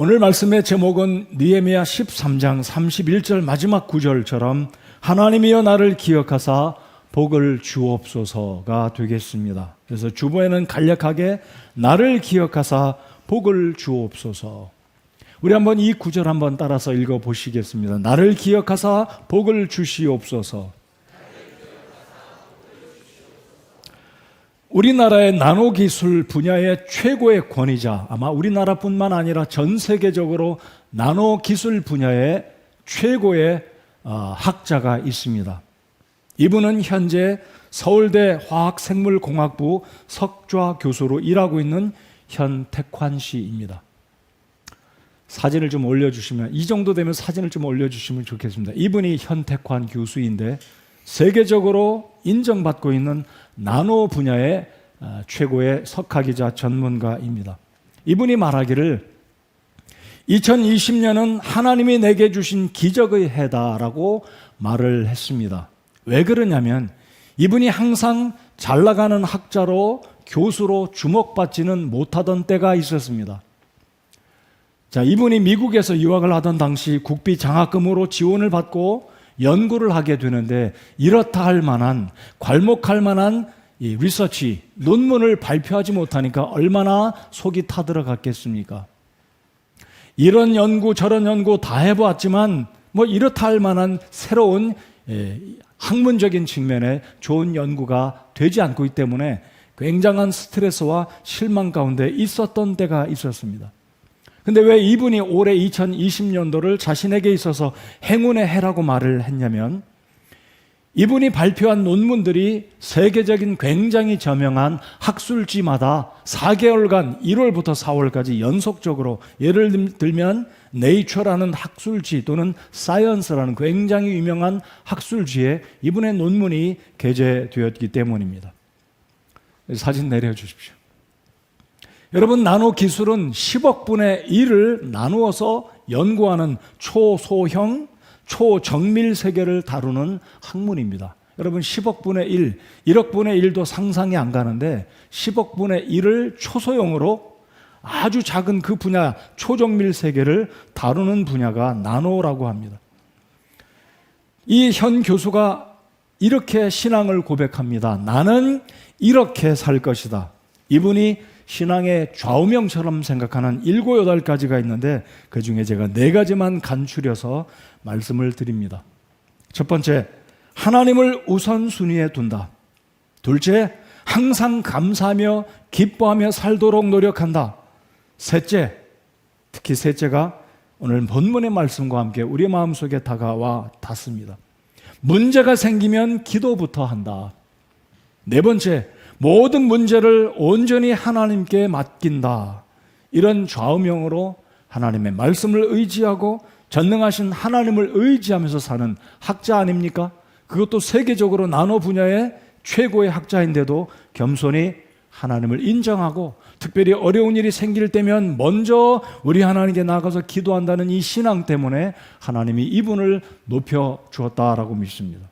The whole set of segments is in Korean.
오늘 말씀의 제목은 느헤미야 13장 31절 마지막 구절처럼 하나님이여 나를 기억하사 복을 주옵소서가 되겠습니다. 그래서 주보에는 간략하게 나를 기억하사 복을 주옵소서. 우리 한번 이 구절 한번 따라서 읽어보시겠습니다. 나를 기억하사 복을 주시옵소서. 우리나라의 나노기술 분야의 최고의 권위자, 아마 우리나라뿐만 아니라 전 세계적으로 나노기술 분야의 최고의 학자가 있습니다. 이분은 현재 서울대 화학생물공학부 석좌 교수로 일하고 있는 현택환 씨입니다. 사진을 좀 올려주시면, 이 정도 되면 사진을 좀 올려주시면 좋겠습니다. 이분이 현택환 교수인데 세계적으로 인정받고 있는 나노 분야의 최고의 석학이자 전문가입니다. 이분이 말하기를 2020년은 하나님이 내게 주신 기적의 해다라고 말을 했습니다. 왜 그러냐면 이분이 항상 잘 나가는 학자로 교수로 주목받지는 못하던 때가 있었습니다. 자, 이분이 미국에서 유학을 하던 당시 국비 장학금으로 지원을 받고 연구를 하게 되는데 이렇다 할 만한, 괄목할 만한 이 리서치, 논문을 발표하지 못하니까 얼마나 속이 타들어갔겠습니까? 이런 연구 저런 연구 다 해보았지만 뭐 이렇다 할 만한 새로운 학문적인 측면의 좋은 연구가 되지 않고 있기 때문에 굉장한 스트레스와 실망 가운데 있었던 때가 있었습니다. 근데 왜 이분이 올해 2020년도를 자신에게 있어서 행운의 해라고 말을 했냐면 이분이 발표한 논문들이 세계적인 굉장히 저명한 학술지마다 4개월간 1월부터 4월까지 연속적으로, 예를 들면 네이처라는 학술지 또는 사이언스라는 굉장히 유명한 학술지에 이분의 논문이 게재되었기 때문입니다. 사진 내려주십시오. 여러분, 나노 기술은 10억 분의 1을 나누어서 연구하는 초소형, 초정밀 세계를 다루는 학문입니다. 여러분, 10억 분의 1, 1억 분의 1도 상상이 안 가는데 10억 분의 1을 초소형으로 아주 작은 그 분야, 초정밀 세계를 다루는 분야가 나노라고 합니다. 이 현 교수가 이렇게 신앙을 고백합니다. 나는 이렇게 살 것이다. 이분이 신앙의 좌우명처럼 생각하는 7, 8가지가 있는데 그 중에 제가 4가지만 간추려서 말씀을 드립니다. 첫 번째, 하나님을 우선순위에 둔다. 둘째, 항상 감사하며 기뻐하며 살도록 노력한다. 셋째, 특히 셋째가 오늘 본문의 말씀과 함께 우리 마음속에 다가와 닿습니다. 문제가 생기면 기도부터 한다. 네 번째, 모든 문제를 온전히 하나님께 맡긴다. 이런 좌우명으로 하나님의 말씀을 의지하고 전능하신 하나님을 의지하면서 사는 학자 아닙니까? 그것도 세계적으로 나노 분야의 최고의 학자인데도 겸손히 하나님을 인정하고 특별히 어려운 일이 생길 때면 먼저 우리 하나님께 나가서 기도한다는 이 신앙 때문에 하나님이 이분을 높여주었다라고 믿습니다.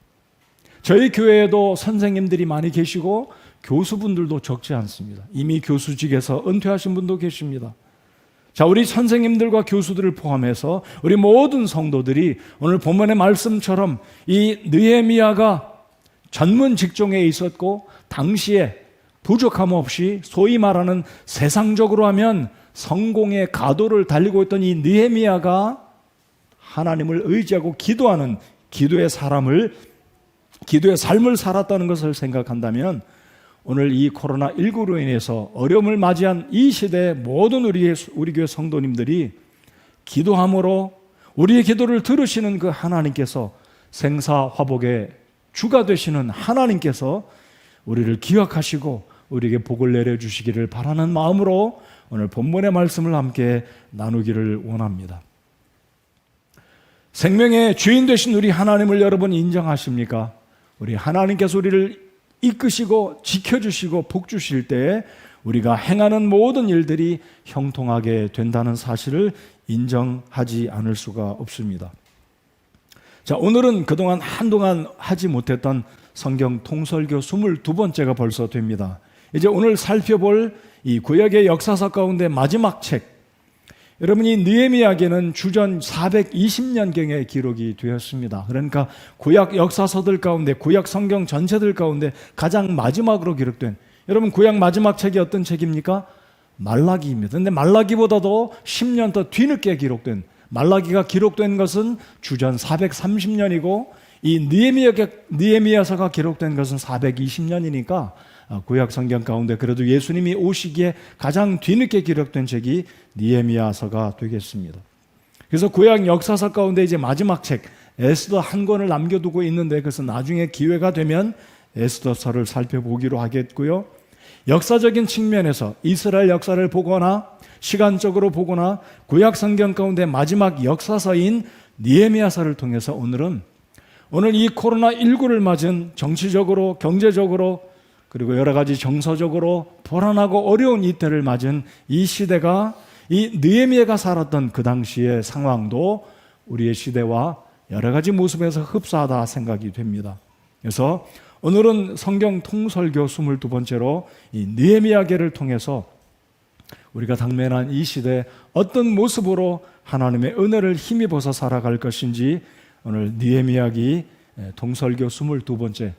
저희 교회에도 선생님들이 많이 계시고 교수분들도 적지 않습니다. 이미 교수직에서 은퇴하신 분도 계십니다. 자, 우리 선생님들과 교수들을 포함해서 우리 모든 성도들이 오늘 본문의 말씀처럼 이 느헤미야가 전문 직종에 있었고 당시에 부족함 없이 소위 말하는 세상적으로 하면 성공의 가도를 달리고 있던 이 느헤미야가 하나님을 의지하고 기도하는 기도의 삶을 살았다는 것을 생각한다면 오늘 이 코로나19로 인해서 어려움을 맞이한 이 시대의 모든 우리 교회 성도님들이 기도함으로 우리의 기도를 들으시는 그 하나님께서 생사화복의 주가 되시는 하나님께서 우리를 기억하시고 우리에게 복을 내려주시기를 바라는 마음으로 오늘 본문의 말씀을 함께 나누기를 원합니다. 생명의 주인 되신 우리 하나님을 여러분 인정하십니까? 우리 하나님께서 우리를 이끄시고 지켜주시고 복 주실 때에 우리가 행하는 모든 일들이 형통하게 된다는 사실을 인정하지 않을 수가 없습니다. 자, 오늘은 그동안 한동안 하지 못했던 성경 통설교 22번째가 벌써 됩니다. 이제 오늘 살펴볼 이 구약의 역사서 가운데 마지막 책, 여러분, 이 느헤미야기는 주전 420년경에 기록이 되었습니다. 그러니까 구약 역사서들 가운데, 구약 성경 전체들 가운데 가장 마지막으로 기록된, 여러분 구약 마지막 책이 어떤 책입니까? 말라기입니다. 그런데 말라기보다도 10년 더 뒤늦게 기록된, 말라기가 기록된 것은 주전 430년이고 이 느헤미야서가 기록된 것은 420년이니까 구약 성경 가운데 그래도 예수님이 오시기에 가장 뒤늦게 기록된 책이 느헤미야서가 되겠습니다. 그래서 구약 역사서 가운데 이제 마지막 책 에스더 한 권을 남겨두고 있는데, 그래서 나중에 기회가 되면 에스더서를 살펴보기로 하겠고요. 역사적인 측면에서 이스라엘 역사를 보거나 시간적으로 보거나 구약 성경 가운데 마지막 역사서인 느헤미야서를 통해서 오늘 이 코로나19를 맞은 정치적으로, 경제적으로, 그리고 여러 가지 정서적으로 불안하고 어려운 이때를 맞은 이 시대가, 이 느헤미야가 살았던 그 당시의 상황도 우리의 시대와 여러 가지 모습에서 흡사하다 생각이 됩니다. 그래서 오늘은 성경 통설교 22번째로 이 느헤미야기를 통해서 우리가 당면한 이 시대에 어떤 모습으로 하나님의 은혜를 힘입어서 살아갈 것인지, 오늘 느헤미야기 통설교 22번째,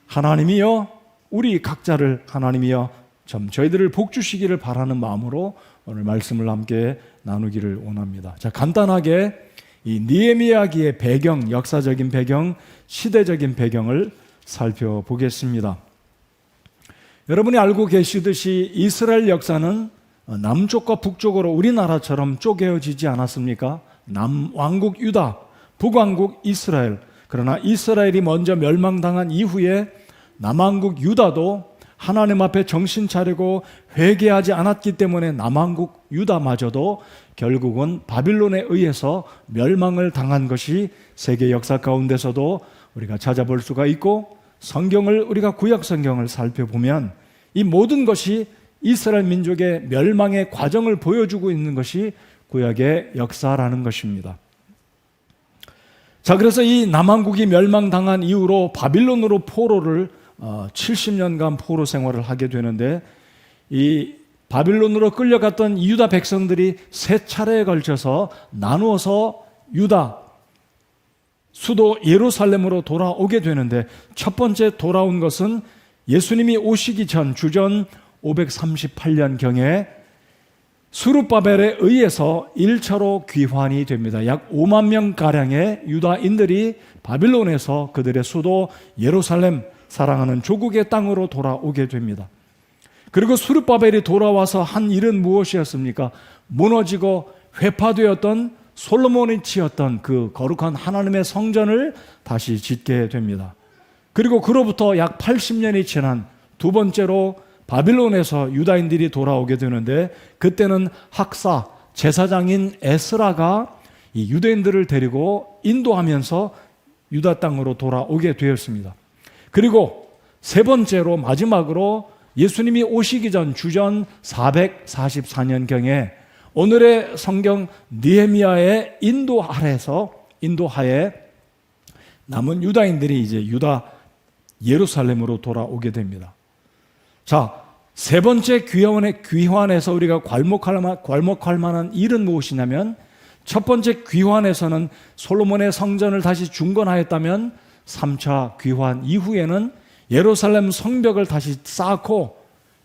하나님이여 우리 각자를 하나님이여 좀 저희들을 복주시기를 바라는 마음으로 오늘 말씀을 함께 나누기를 원합니다. 자, 간단하게 이 느헤미야기의 배경, 역사적인 배경, 시대적인 배경을 살펴보겠습니다. 여러분이 알고 계시듯이 이스라엘 역사는 남쪽과 북쪽으로 우리나라처럼 쪼개어지지 않았습니까? 남왕국 유다, 북왕국 이스라엘. 그러나 이스라엘이 먼저 멸망당한 이후에 남왕국 유다도 하나님 앞에 정신 차리고 회개하지 않았기 때문에 남왕국 유다마저도 결국은 바빌론에 의해서 멸망을 당한 것이 세계 역사 가운데서도 우리가 찾아볼 수가 있고, 성경을 우리가 구약 성경을 살펴보면 이 모든 것이 이스라엘 민족의 멸망의 과정을 보여주고 있는 것이 구약의 역사라는 것입니다. 자, 그래서 이 남왕국이 멸망당한 이후로 바빌론으로 포로를 70년간 포로 생활을 하게 되는데, 이 바빌론으로 끌려갔던 유다 백성들이 세 차례에 걸쳐서 나누어서 유다 수도 예루살렘으로 돌아오게 되는데, 첫 번째 돌아온 것은 예수님이 오시기 전 주전 538년경에 수룹바벨에 의해서 1차로 귀환이 됩니다. 약 5만 명가량의 유다인들이 바빌론에서 그들의 수도 예루살렘, 사랑하는 조국의 땅으로 돌아오게 됩니다. 그리고 수룹바벨이 돌아와서 한 일은 무엇이었습니까? 무너지고 회파되었던 솔로몬이 지었던 그 거룩한 하나님의 성전을 다시 짓게 됩니다. 그리고 그로부터 약 80년이 지난 두 번째로 바빌론에서 유다인들이 돌아오게 되는데, 그때는 학사, 제사장인 에스라가 이 유대인들을 데리고 인도하면서 유다 땅으로 돌아오게 되었습니다. 그리고 세 번째로 마지막으로 예수님이 오시기 전 주전 444년경에 오늘의 성경 느헤미야의 인도하에 남은 유다인들이 이제 유다 예루살렘으로 돌아오게 됩니다. 자, 세 번째 귀환에서 우리가 괄목할 만한 일은 무엇이냐면, 첫 번째 귀환에서는 솔로몬의 성전을 다시 중건하였다면 3차 귀환 이후에는 예루살렘 성벽을 다시 쌓고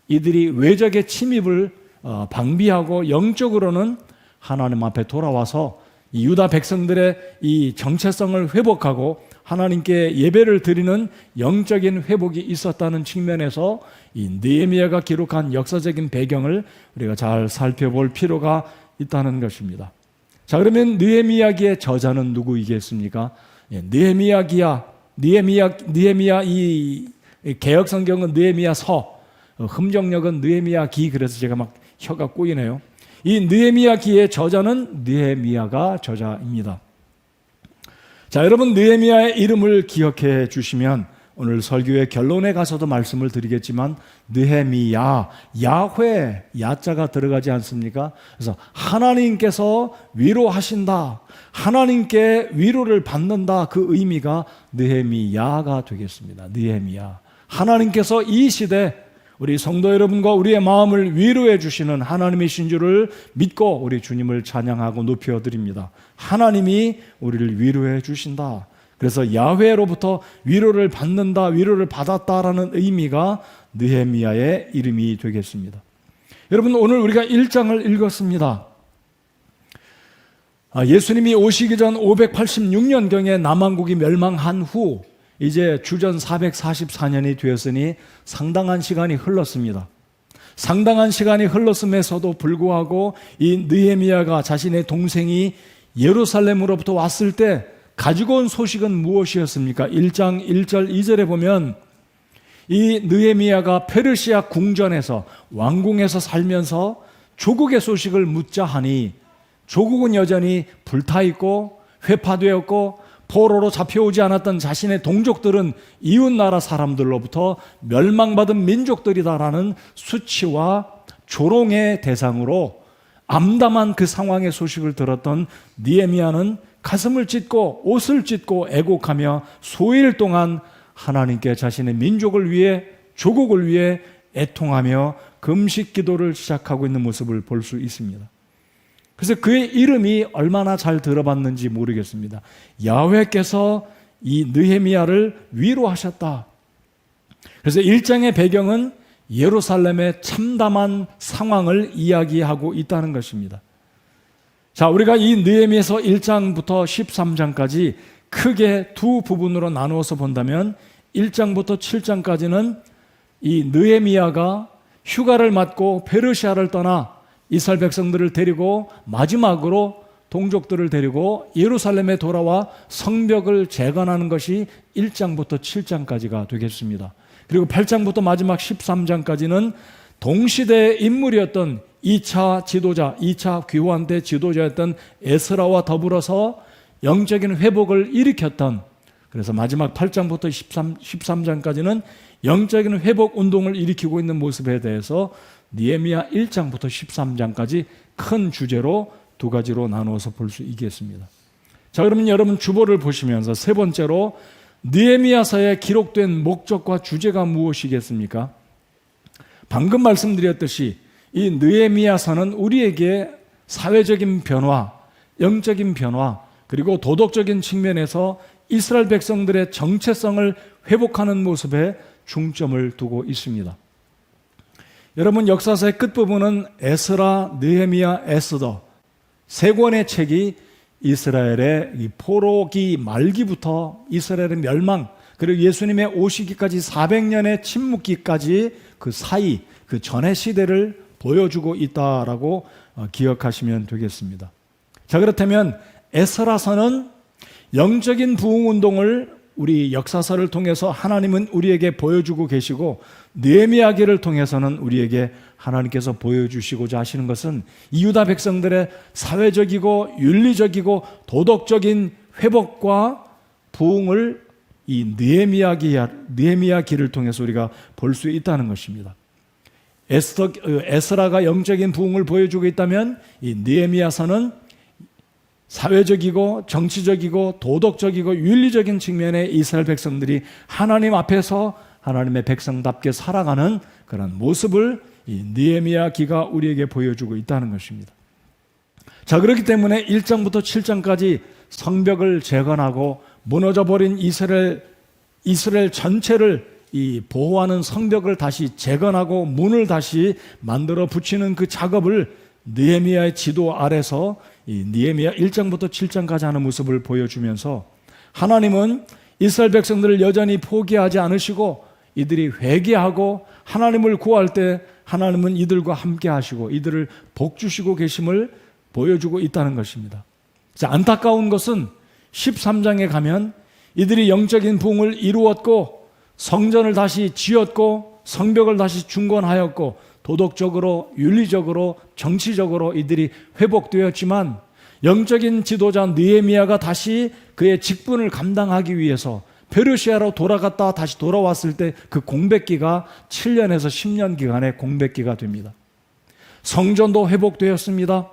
이들이 외적의 침입을 방비하고 영적으로는 하나님 앞에 돌아와서 이 유다 백성들의 이 정체성을 회복하고 하나님께 예배를 드리는 영적인 회복이 있었다는 측면에서 이 느헤미야가 기록한 역사적인 배경을 우리가 잘 살펴볼 필요가 있다는 것입니다. 자, 그러면 느헤미야기의 저자는 누구이겠습니까? 느헤미야 이 개역 성경은 느헤미야서, 흠정역은 느헤미야기. 그래서 제가 막 혀가 꼬이네요. 이 느헤미야기의 저자는 느헤미야가 저자입니다. 자, 여러분 느헤미야의 이름을 기억해 주시면 오늘 설교의 결론에 가서도 말씀을 드리겠지만, 느헤미야, 야훼, 야자가 들어가지 않습니까? 그래서 하나님께서 위로하신다, 하나님께 위로를 받는다, 그 의미가 느헤미야가 되겠습니다. 느헤미야, 하나님께서 이 시대 우리 성도 여러분과 우리의 마음을 위로해 주시는 하나님이신 줄을 믿고 우리 주님을 찬양하고 높여 드립니다. 하나님이 우리를 위로해 주신다. 그래서 야훼로부터 위로를 받는다, 위로를 받았다라는 의미가 느헤미야의 이름이 되겠습니다. 여러분, 오늘 우리가 1장을 읽었습니다. 예수님이 오시기 전 586년경에 남왕국이 멸망한 후 이제 주전 444년이 되었으니 상당한 시간이 흘렀습니다. 상당한 시간이 흘렀음에서도 불구하고 이 느헤미야가 자신의 동생이 예루살렘으로부터 왔을 때 가지고 온 소식은 무엇이었습니까? 1장 1절 2절에 보면 이 느헤미야가 페르시아 궁전에서 왕궁에서 살면서 조국의 소식을 묻자 하니 조국은 여전히 불타있고 회파되었고 포로로 잡혀오지 않았던 자신의 동족들은 이웃나라 사람들로부터 멸망받은 민족들이다라는 수치와 조롱의 대상으로 암담한 그 상황의 소식을 들었던 느헤미야는 가슴을 찢고 옷을 찢고 애곡하며 수일 동안 하나님께 자신의 민족을 위해 조국을 위해 애통하며 금식 기도를 시작하고 있는 모습을 볼 수 있습니다. 그래서 그의 이름이 얼마나 잘 들어봤는지 모르겠습니다. 야훼께서 이 느헤미야를 위로하셨다. 그래서 1장의 배경은 예루살렘의 참담한 상황을 이야기하고 있다는 것입니다. 자, 우리가 이 느헤미야서 1장부터 13장까지 크게 두 부분으로 나누어서 본다면 1장부터 7장까지는 이 느헤미야가 휴가를 맞고 페르시아를 떠나 이스라엘 백성들을 데리고 마지막으로 동족들을 데리고 예루살렘에 돌아와 성벽을 재건하는 것이 1장부터 7장까지가 되겠습니다. 그리고 8장부터 마지막 13장까지는 동시대의 인물이었던 2차 지도자, 2차 귀환 때 지도자였던 에스라와 더불어서 영적인 회복을 일으켰던, 그래서 마지막 8장부터 13장까지는 영적인 회복 운동을 일으키고 있는 모습에 대해서 느헤미야 1장부터 13장까지 큰 주제로 두 가지로 나누어서 볼 수 있겠습니다. 자, 그러면 여러분 주보를 보시면서 세 번째로 느헤미야서에 기록된 목적과 주제가 무엇이겠습니까? 방금 말씀드렸듯이 이 느헤미야서는 우리에게 사회적인 변화, 영적인 변화, 그리고 도덕적인 측면에서 이스라엘 백성들의 정체성을 회복하는 모습에 중점을 두고 있습니다. 여러분, 역사서의 끝부분은 에스라, 느헤미야, 에스더 세 권의 책이 이스라엘의 이 포로기 말기부터 이스라엘의 멸망, 그리고 예수님의 오시기까지 400년의 침묵기까지 그 사이, 그 전의 시대를 보여주고 있다라고 기억하시면 되겠습니다. 자, 그렇다면 에스라서는 영적인 부흥운동을 우리 역사서를 통해서 하나님은 우리에게 보여주고 계시고, 느헤미야기를 통해서는 우리에게 하나님께서 보여주시고자 하시는 것은 이유다 백성들의 사회적이고 윤리적이고 도덕적인 회복과 부흥을 이 느헤미야기를 통해서 우리가 볼 수 있다는 것입니다. 에스라가 영적인 부흥을 보여주고 있다면 이 느헤미야서는 사회적이고 정치적이고 도덕적이고 윤리적인 측면의 이스라엘 백성들이 하나님 앞에서 하나님의 백성답게 살아가는 그런 모습을 이 느헤미야기가 우리에게 보여주고 있다는 것입니다. 자, 그렇기 때문에 1장부터 7장까지 성벽을 재건하고 무너져버린 이스라엘 전체를 이 보호하는 성벽을 다시 재건하고 문을 다시 만들어 붙이는 그 작업을 느헤미야의 지도 아래서 이 느헤미야 1장부터 7장까지 하는 모습을 보여주면서 하나님은 이스라엘 백성들을 여전히 포기하지 않으시고 이들이 회개하고 하나님을 구할 때 하나님은 이들과 함께 하시고 이들을 복주시고 계심을 보여주고 있다는 것입니다. 자, 안타까운 것은 13장에 가면 이들이 영적인 부흥을 이루었고 성전을 다시 지었고 성벽을 다시 중건하였고 도덕적으로 윤리적으로 정치적으로 이들이 회복되었지만 영적인 지도자 느헤미야가 다시 그의 직분을 감당하기 위해서 페르시아로 돌아갔다 다시 돌아왔을 때 그 공백기가 7년에서 10년 기간의 공백기가 됩니다. 성전도 회복되었습니다.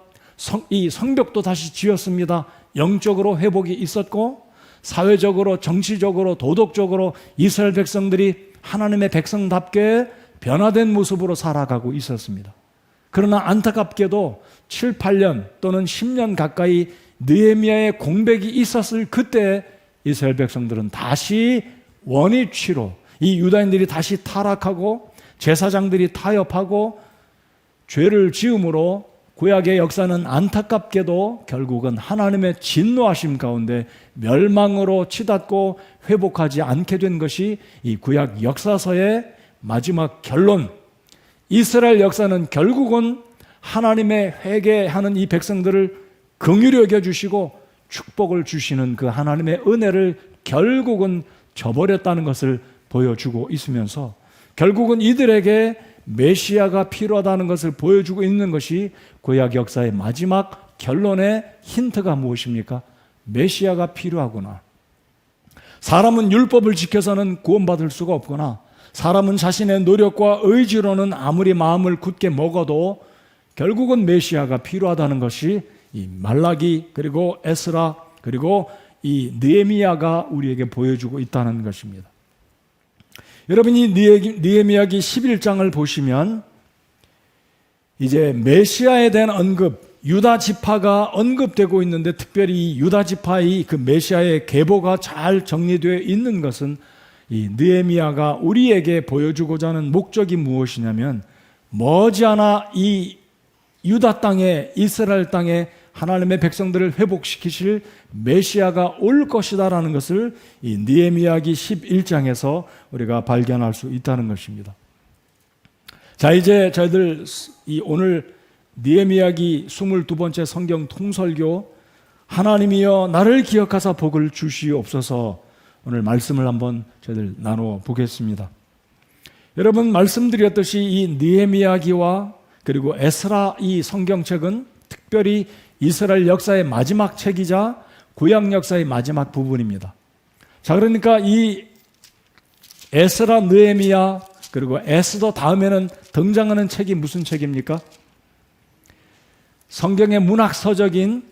이 성벽도 다시 지었습니다. 영적으로 회복이 있었고 사회적으로 정치적으로 도덕적으로 이스라엘 백성들이 하나님의 백성답게 변화된 모습으로 살아가고 있었습니다. 그러나 안타깝게도 7, 8년 또는 10년 가까이 느헤미야의 공백이 있었을 그때 이스라엘 백성들은 다시 원위치로 이 유다인들이 다시 타락하고 제사장들이 타협하고 죄를 지음으로 구약의 역사는 안타깝게도 결국은 하나님의 진노하심 가운데 멸망으로 치닫고 회복하지 않게 된 것이 이 구약 역사서의 마지막 결론. 이스라엘 역사는 결국은 하나님의 회개하는 이 백성들을 긍휼히 여겨주시고 축복을 주시는 그 하나님의 은혜를 결국은 저버렸다는 것을 보여주고 있으면서 결국은 이들에게 메시아가 필요하다는 것을 보여주고 있는 것이 구약 역사의 마지막 결론의 힌트가 무엇입니까? 메시아가 필요하구나. 사람은 율법을 지켜서는 구원받을 수가 없구나. 사람은 자신의 노력과 의지로는 아무리 마음을 굳게 먹어도 결국은 메시아가 필요하다는 것이 이 말라기 그리고 에스라 그리고 이 느헤미야가 우리에게 보여주고 있다는 것입니다. 여러분이 느헤미야기 11장을 보시면 이제 메시아에 대한 언급, 유다 지파가 언급되고 있는데 특별히 유다 지파의 그 메시아의 계보가 잘 정리되어 있는 것은 이 느헤미야가 우리에게 보여주고자 하는 목적이 무엇이냐면 머지않아 이 유다 땅에 이스라엘 땅에 하나님의 백성들을 회복시키실 메시아가 올 것이다라는 것을 이 느헤미야기 11장에서 우리가 발견할 수 있다는 것입니다. 자, 이제 저희들 이 오늘 느헤미야기 22번째 성경 통설교 하나님이여 나를 기억하사 복을 주시옵소서 오늘 말씀을 한번 저희들 나눠 보겠습니다. 여러분 말씀드렸듯이 이 느헤미야기와 그리고 에스라 이 성경책은 특별히 이스라엘 역사의 마지막 책이자 구약 역사의 마지막 부분입니다. 자, 그러니까 이 에스라, 느헤미야 그리고 에스더 다음에는 등장하는 책이 무슨 책입니까? 성경의 문학 서적인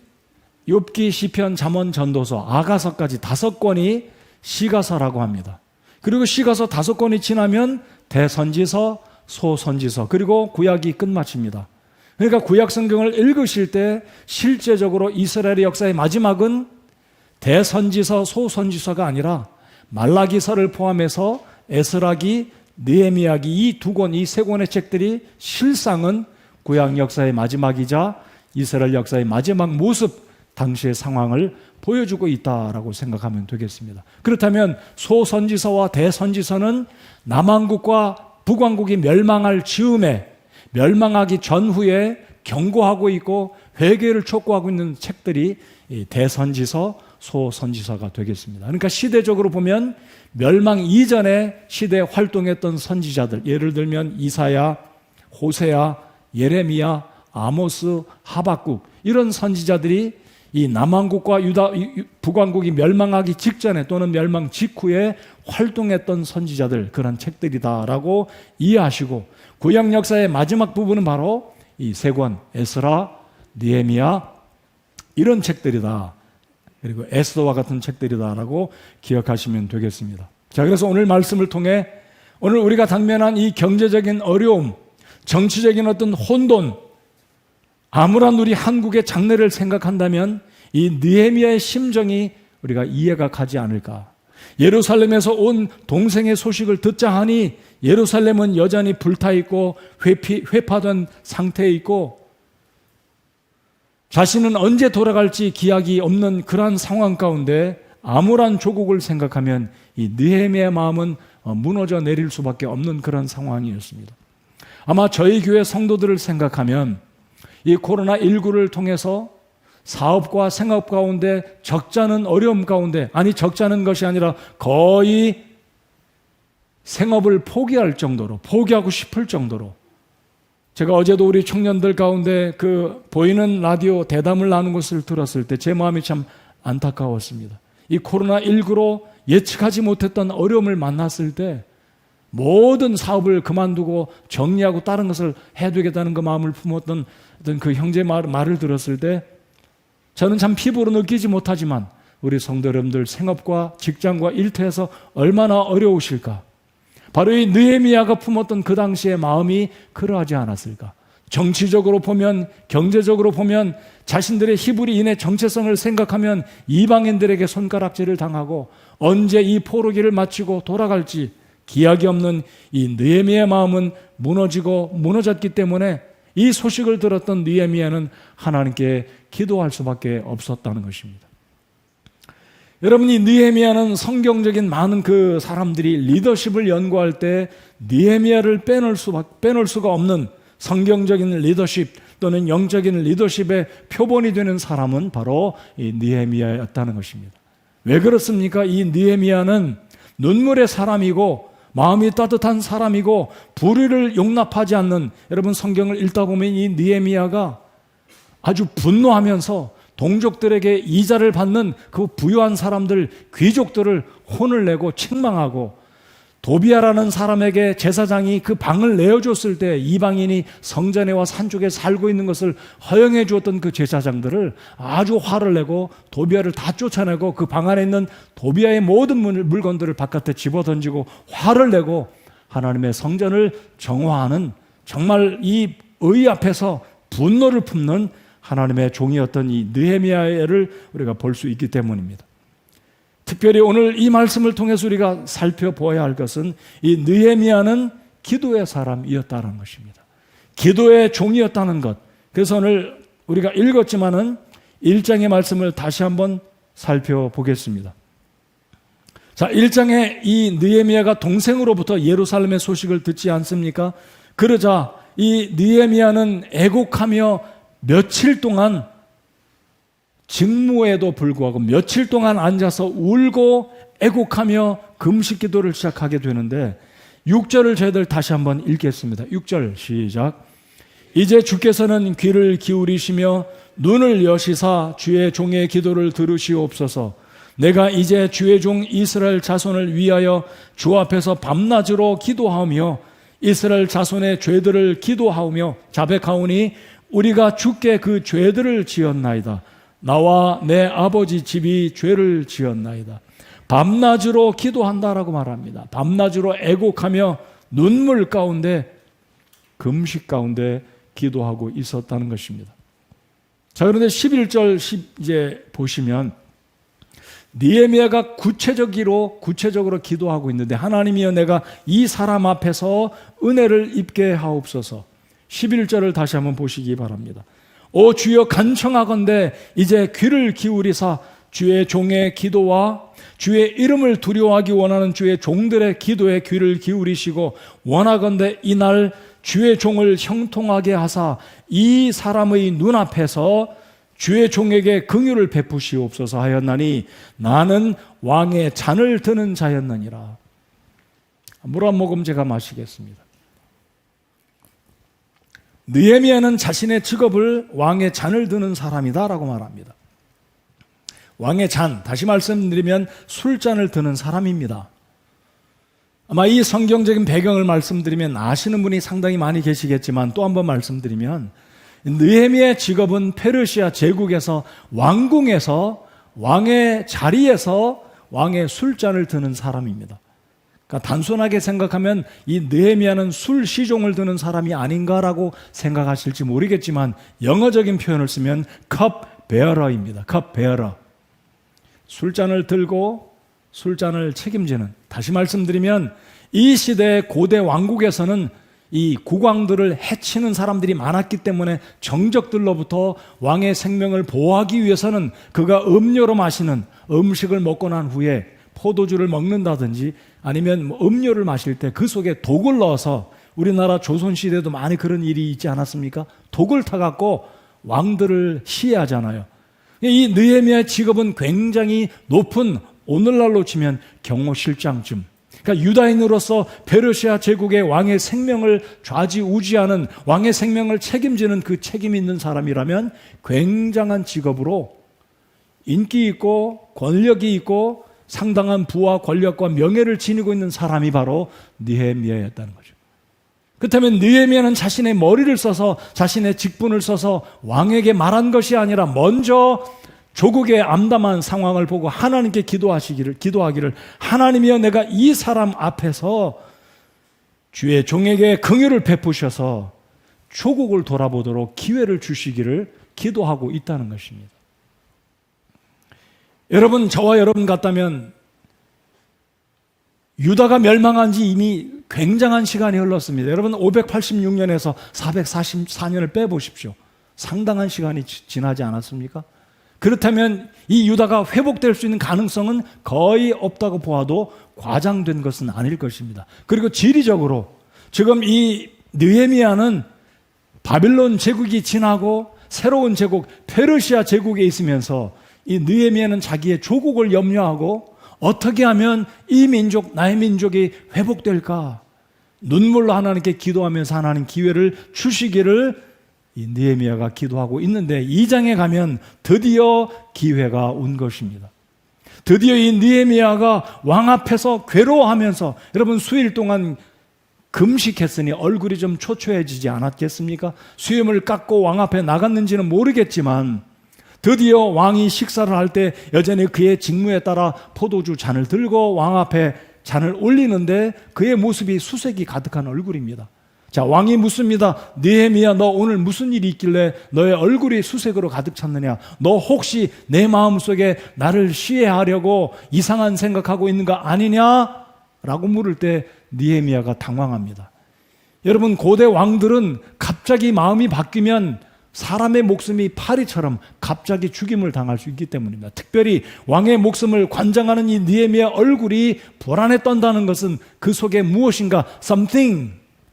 욥기, 시편, 잠언, 전도서, 아가서까지 5권이 시가서라고 합니다. 그리고 시가서 5권이 지나면 대선지서, 소선지서 그리고 구약이 끝마칩니다. 그러니까 구약 성경을 읽으실 때 실제적으로 이스라엘의 역사의 마지막은 대선지서, 소선지서가 아니라 말라기서를 포함해서 에스라기, 느헤미야기 이 2권, 이 3권의 책들이 실상은 구약 역사의 마지막이자 이스라엘 역사의 마지막 모습, 당시의 상황을 보여주고 있다라고 생각하면 되겠습니다. 그렇다면 소선지서와 대선지서는 남왕국과 북왕국이 멸망할 즈음에 멸망하기 전후에 경고하고 있고 회개를 촉구하고 있는 책들이 대선지서, 소선지서가 되겠습니다. 그러니까 시대적으로 보면 멸망 이전에 시대에 활동했던 선지자들, 예를 들면 이사야, 호세야, 예레미야, 아모스, 하박국 이런 선지자들이 이 남왕국과 북왕국이 멸망하기 직전에 또는 멸망 직후에 활동했던 선지자들 그런 책들이다라고 이해하시고 구약 역사의 마지막 부분은 바로 이 3권 에스라, 느헤미야 이런 책들이다. 그리고 에스더와 같은 책들이다라고 기억하시면 되겠습니다. 자, 그래서 오늘 말씀을 통해 오늘 우리가 당면한 이 경제적인 어려움, 정치적인 어떤 혼돈, 아무런 우리 한국의 장래를 생각한다면 이 느헤미야의 심정이 우리가 이해가 가지 않을까. 예루살렘에서 온 동생의 소식을 듣자 하니 예루살렘은 여전히 불타있고 회파된 상태에 있고 자신은 언제 돌아갈지 기약이 없는 그러한 상황 가운데 암울한 조국을 생각하면 이 느헤미야의 마음은 무너져 내릴 수밖에 없는 그런 상황이었습니다. 아마 저희 교회 성도들을 생각하면 이 코로나19를 통해서 사업과 생업 가운데 적잖은 어려움 가운데 아니 적잖은 것이 아니라 거의 생업을 포기할 정도로 포기하고 싶을 정도로 제가 어제도 우리 청년들 가운데 그 보이는 라디오 대담을 나눈 것을 들었을 때 제 마음이 참 안타까웠습니다. 이 코로나19로 예측하지 못했던 어려움을 만났을 때 모든 사업을 그만두고 정리하고 다른 것을 해야 되겠다는 그 마음을 품었던 어떤 그 형제 말을 들었을 때 저는 참 피부로 느끼지 못하지만 우리 성도 여러분들 생업과 직장과 일터에서 얼마나 어려우실까. 바로 이 느헤미야가 품었던 그 당시의 마음이 그러하지 않았을까? 정치적으로 보면, 경제적으로 보면, 자신들의 히브리인의 정체성을 생각하면 이방인들에게 손가락질을 당하고 언제 이 포로기를 마치고 돌아갈지 기약이 없는 이 느헤미야의 마음은 무너졌기 때문에 이 소식을 들었던 느헤미야는 하나님께 기도할 수밖에 없었다는 것입니다. 여러분, 이 느헤미야는 성경적인 많은 그 사람들이 리더십을 연구할 때 느헤미야를 빼놓을 수가 없는 성경적인 리더십 또는 영적인 리더십의 표본이 되는 사람은 바로 이 느헤미야였다는 것입니다. 왜 그렇습니까? 이 느헤미야는 눈물의 사람이고 마음이 따뜻한 사람이고 불의를 용납하지 않는, 여러분 성경을 읽다 보면 이 느헤미야가 아주 분노하면서 동족들에게 이자를 받는 그 부유한 사람들, 귀족들을 혼을 내고 책망하고, 도비아라는 사람에게 제사장이 그 방을 내어줬을 때 이방인이 성전에와 산쪽에 살고 있는 것을 허용해 주었던 그 제사장들을 아주 화를 내고 도비아를 다 쫓아내고 그 방 안에 있는 도비아의 모든 물건들을 바깥에 집어던지고 화를 내고 하나님의 성전을 정화하는, 정말 이 의 앞에서 분노를 품는 하나님의 종이었던 이 느헤미야를 우리가 볼 수 있기 때문입니다. 특별히 오늘 이 말씀을 통해서 우리가 살펴보아야 할 것은 이 느헤미야는 기도의 사람이었다는 것입니다. 기도의 종이었다는 것. 그래서 오늘 우리가 읽었지만은 1장의 말씀을 다시 한번 살펴보겠습니다. 자, 1장에 이 느헤미야가 동생으로부터 예루살렘의 소식을 듣지 않습니까? 그러자 이 느헤미야는 애곡하며 며칠 동안, 직무에도 불구하고 며칠 동안 앉아서 울고 애곡하며 금식 기도를 시작하게 되는데 6절을 저희들 다시 한번 읽겠습니다. 6절 시작. 이제 주께서는 귀를 기울이시며 눈을 여시사 주의 종의 기도를 들으시옵소서. 내가 이제 주의 종 이스라엘 자손을 위하여 주 앞에서 밤낮으로 기도하며 이스라엘 자손의 죄들을 기도하며 자백하오니 우리가 주께 그 죄들을 지었나이다. 나와 내 아버지 집이 죄를 지었나이다. 밤낮으로 기도한다라고 말합니다. 밤낮으로 애곡하며 눈물 가운데, 금식 가운데 기도하고 있었다는 것입니다. 자, 그런데 11절 이제 보시면 느헤미야가 구체적으로 기도하고 있는데, 하나님이여 내가 이 사람 앞에서 은혜를 입게 하옵소서. 11절을 다시 한번 보시기 바랍니다. 오 주여 간청하건대 이제 귀를 기울이사 주의 종의 기도와 주의 이름을 두려워하기 원하는 주의 종들의 기도에 귀를 기울이시고, 원하건대 이날 주의 종을 형통하게 하사 이 사람의 눈앞에서 주의 종에게 긍휼을 베푸시옵소서 하였나니 나는 왕의 잔을 드는 자였느니라. 물 한 모금 제가 마시겠습니다. 느헤미야는 자신의 직업을 왕의 잔을 드는 사람이다라고 말합니다. 왕의 잔, 다시 말씀드리면 술잔을 드는 사람입니다. 아마 이 성경적인 배경을 말씀드리면 아시는 분이 상당히 많이 계시겠지만 또 한번 말씀드리면 느헤미야의 직업은 페르시아 제국에서 왕궁에서 왕의 자리에서 왕의 술잔을 드는 사람입니다. 그러니까 단순하게 생각하면 이 느헤미야는 술 시종을 드는 사람이 아닌가라고 생각하실지 모르겠지만 영어적인 표현을 쓰면 컵 베어러입니다. 컵 베어러. 술잔을 들고 술잔을 책임지는, 다시 말씀드리면 이 시대의 고대 왕국에서는 이 국왕들을 해치는 사람들이 많았기 때문에 정적들로부터 왕의 생명을 보호하기 위해서는 그가 음료로 마시는, 음식을 먹고 난 후에 포도주를 먹는다든지 아니면 음료를 마실 때 그 속에 독을 넣어서, 우리나라 조선시대에도 많이 그런 일이 있지 않았습니까? 독을 타갖고 왕들을 시해하잖아요. 이 느헤미야의 직업은 굉장히 높은, 오늘날로 치면 경호실장쯤, 그러니까 유다인으로서 페르시아 제국의 왕의 생명을 좌지우지하는, 왕의 생명을 책임지는 그 책임 있는 사람이라면 굉장한 직업으로 인기 있고 권력이 있고 상당한 부와 권력과 명예를 지니고 있는 사람이 바로 느헤미야였다는 거죠. 그렇다면 느헤미야는 자신의 머리를 써서, 자신의 직분을 써서 왕에게 말한 것이 아니라 먼저 조국의 암담한 상황을 보고 하나님께 기도하기를, 하나님이여 내가 이 사람 앞에서 주의 종에게 긍휼을 베푸셔서 조국을 돌아보도록 기회를 주시기를 기도하고 있다는 것입니다. 여러분, 저와 여러분 같다면 유다가 멸망한 지 이미 굉장한 시간이 흘렀습니다. 여러분, 586년에서 444년을 빼보십시오. 상당한 시간이 지나지 않았습니까? 그렇다면 이 유다가 회복될 수 있는 가능성은 거의 없다고 보아도 과장된 것은 아닐 것입니다. 그리고 지리적으로 지금 이 느헤미야는 바빌론 제국이 지나고 새로운 제국 페르시아 제국에 있으면서 이 느헤미야는 자기의 조국을 염려하고 어떻게 하면 이 민족, 나의 민족이 회복될까? 눈물로 하나님께 기도하면서 하나님 기회를 주시기를 이 느헤미야가 기도하고 있는데 2장에 가면 드디어 기회가 온 것입니다. 드디어 이 느헤미야가 왕 앞에서 괴로워하면서, 여러분 수일 동안 금식했으니 얼굴이 좀 초췌해지지 않았겠습니까? 수염을 깎고 왕 앞에 나갔는지는 모르겠지만 드디어 왕이 식사를 할 때 여전히 그의 직무에 따라 포도주 잔을 들고 왕 앞에 잔을 올리는데 그의 모습이 수색이 가득한 얼굴입니다. 자, 왕이 묻습니다. 느헤미야, 너 오늘 무슨 일이 있길래 너의 얼굴이 수색으로 가득 찼느냐? 너 혹시 내 마음속에 나를 시해하려고 이상한 생각하고 있는 거 아니냐? 라고 물을 때 느헤미야가 당황합니다. 여러분, 고대 왕들은 갑자기 마음이 바뀌면 사람의 목숨이 파리처럼 갑자기 죽임을 당할 수 있기 때문입니다. 특별히 왕의 목숨을 관장하는 이 느헤미야 얼굴이 불안에 떤다는 것은 그 속에 무엇인가 something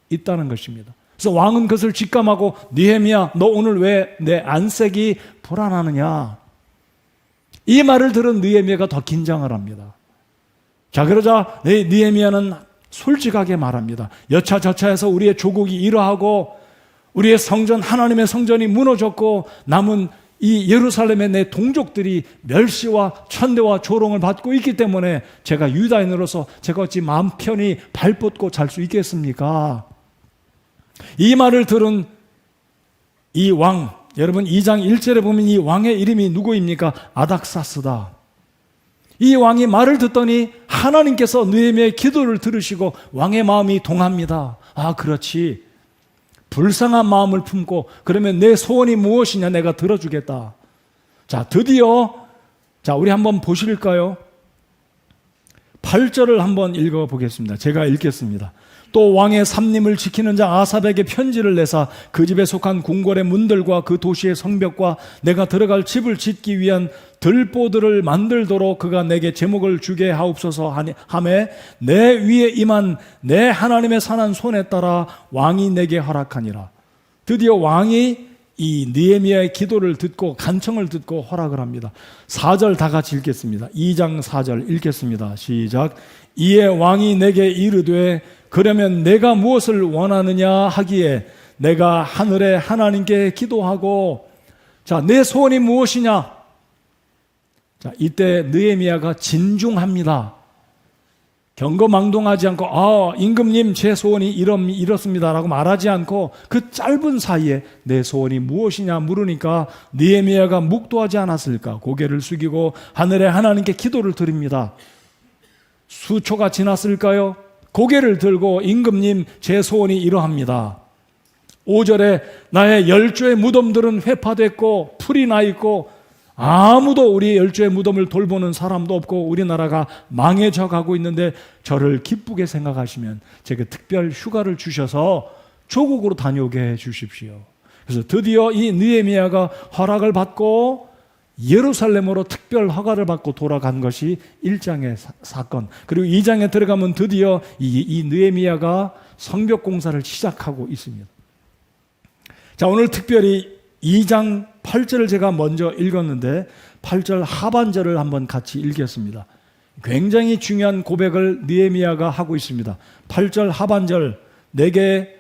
있다는 것입니다. 그래서 왕은 그것을 직감하고 느헤미야, 너 오늘 왜 내 안색이 불안하느냐? 이 말을 들은 느헤미야가 더 긴장을 합니다. 자, 그러자 느헤미야는 솔직하게 말합니다. 여차저차해서 우리의 조국이 이러하고 우리의 성전, 하나님의 성전이 무너졌고 남은 이 예루살렘의 내 동족들이 멸시와 천대와 조롱을 받고 있기 때문에 제가 유다인으로서 제가 어찌 마음 편히 발 뻗고 잘 수 있겠습니까? 이 말을 들은 이 왕, 여러분 2장 1절에 보면 이 왕의 이름이 누구입니까? 아닥사스다. 이 왕이 말을 듣더니 하나님께서 느헤미야의 기도를 들으시고 왕의 마음이 동합니다. 아, 그렇지. 불쌍한 마음을 품고 그러면 내 소원이 무엇이냐 내가 들어주겠다. 자, 드디어 우리 한번 보실까요? 8절을 한번 읽어보겠습니다. 제가 읽겠습니다. 또 왕의 삼림을 지키는 자 아삽에게 편지를 내사 그 집에 속한 궁궐의 문들과 그 도시의 성벽과 내가 들어갈 집을 짓기 위한 들보들을 만들도록 그가 내게 제목을 주게 하옵소서 하매 내 위에 임한 내 하나님의 산한 손에 따라 왕이 내게 허락하니라. 드디어 왕이 이 느헤미야의 기도를 듣고 간청을 듣고 허락을 합니다. 4절 다 같이 읽겠습니다. 2장 4절 읽겠습니다. 시작. 이에 왕이 내게 이르되 그러면 내가 무엇을 원하느냐 하기에 내가 하늘의 하나님께 기도하고, 자, 내 소원이 무엇이냐? 자, 이때 느헤미야가 진중합니다. 경거망동하지 않고 임금님 제 소원이 이렇습니다 라고 말하지 않고 그 짧은 사이에 내 소원이 무엇이냐 물으니까 느헤미야가 묵도하지 않았을까? 고개를 숙이고 하늘의 하나님께 기도를 드립니다. 수초가 지났을까요? 고개를 들고 임금님 제 소원이 이러합니다. 5절에 나의 열조의 무덤들은 회파됐고 풀이 나 있고 아무도 우리 열조의 무덤을 돌보는 사람도 없고 우리나라가 망해져 가고 있는데 저를 기쁘게 생각하시면 제게 특별 휴가를 주셔서 조국으로 다녀오게 해 주십시오. 그래서 드디어 이 느헤미야가 허락을 받고 예루살렘으로 특별 허가를 받고 돌아간 것이 1장의 사건. 그리고 2장에 들어가면 드디어 이 느헤미야가 성벽 공사를 시작하고 있습니다. 자, 오늘 특별히 2장 8절을 제가 먼저 읽었는데 8절 하반절을 한번 같이 읽겠습니다. 굉장히 중요한 고백을 느헤미야가 하고 있습니다. 8절 하반절 내게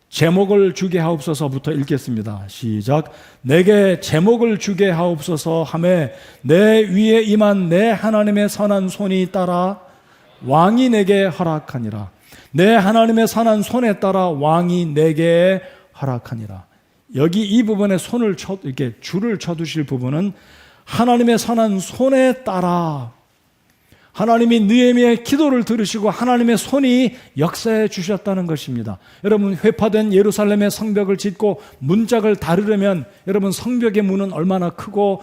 제목을 주게 하옵소서부터 읽겠습니다. 시작. 내게 제목을 주게 하옵소서 하매 내 위에 임한 내 하나님의 선한 손이 따라 왕이 내게 허락하니라. 내 하나님의 선한 손에 따라 왕이 내게 허락하니라. 여기 이 부분에 이렇게 줄을 쳐두실 부분은 하나님의 선한 손에 따라, 하나님이 느헤미야의 기도를 들으시고 하나님의 손이 역사해 주셨다는 것입니다. 여러분, 회파된 예루살렘의 성벽을 짓고 문짝을 다루려면 여러분, 성벽의 문은 얼마나 크고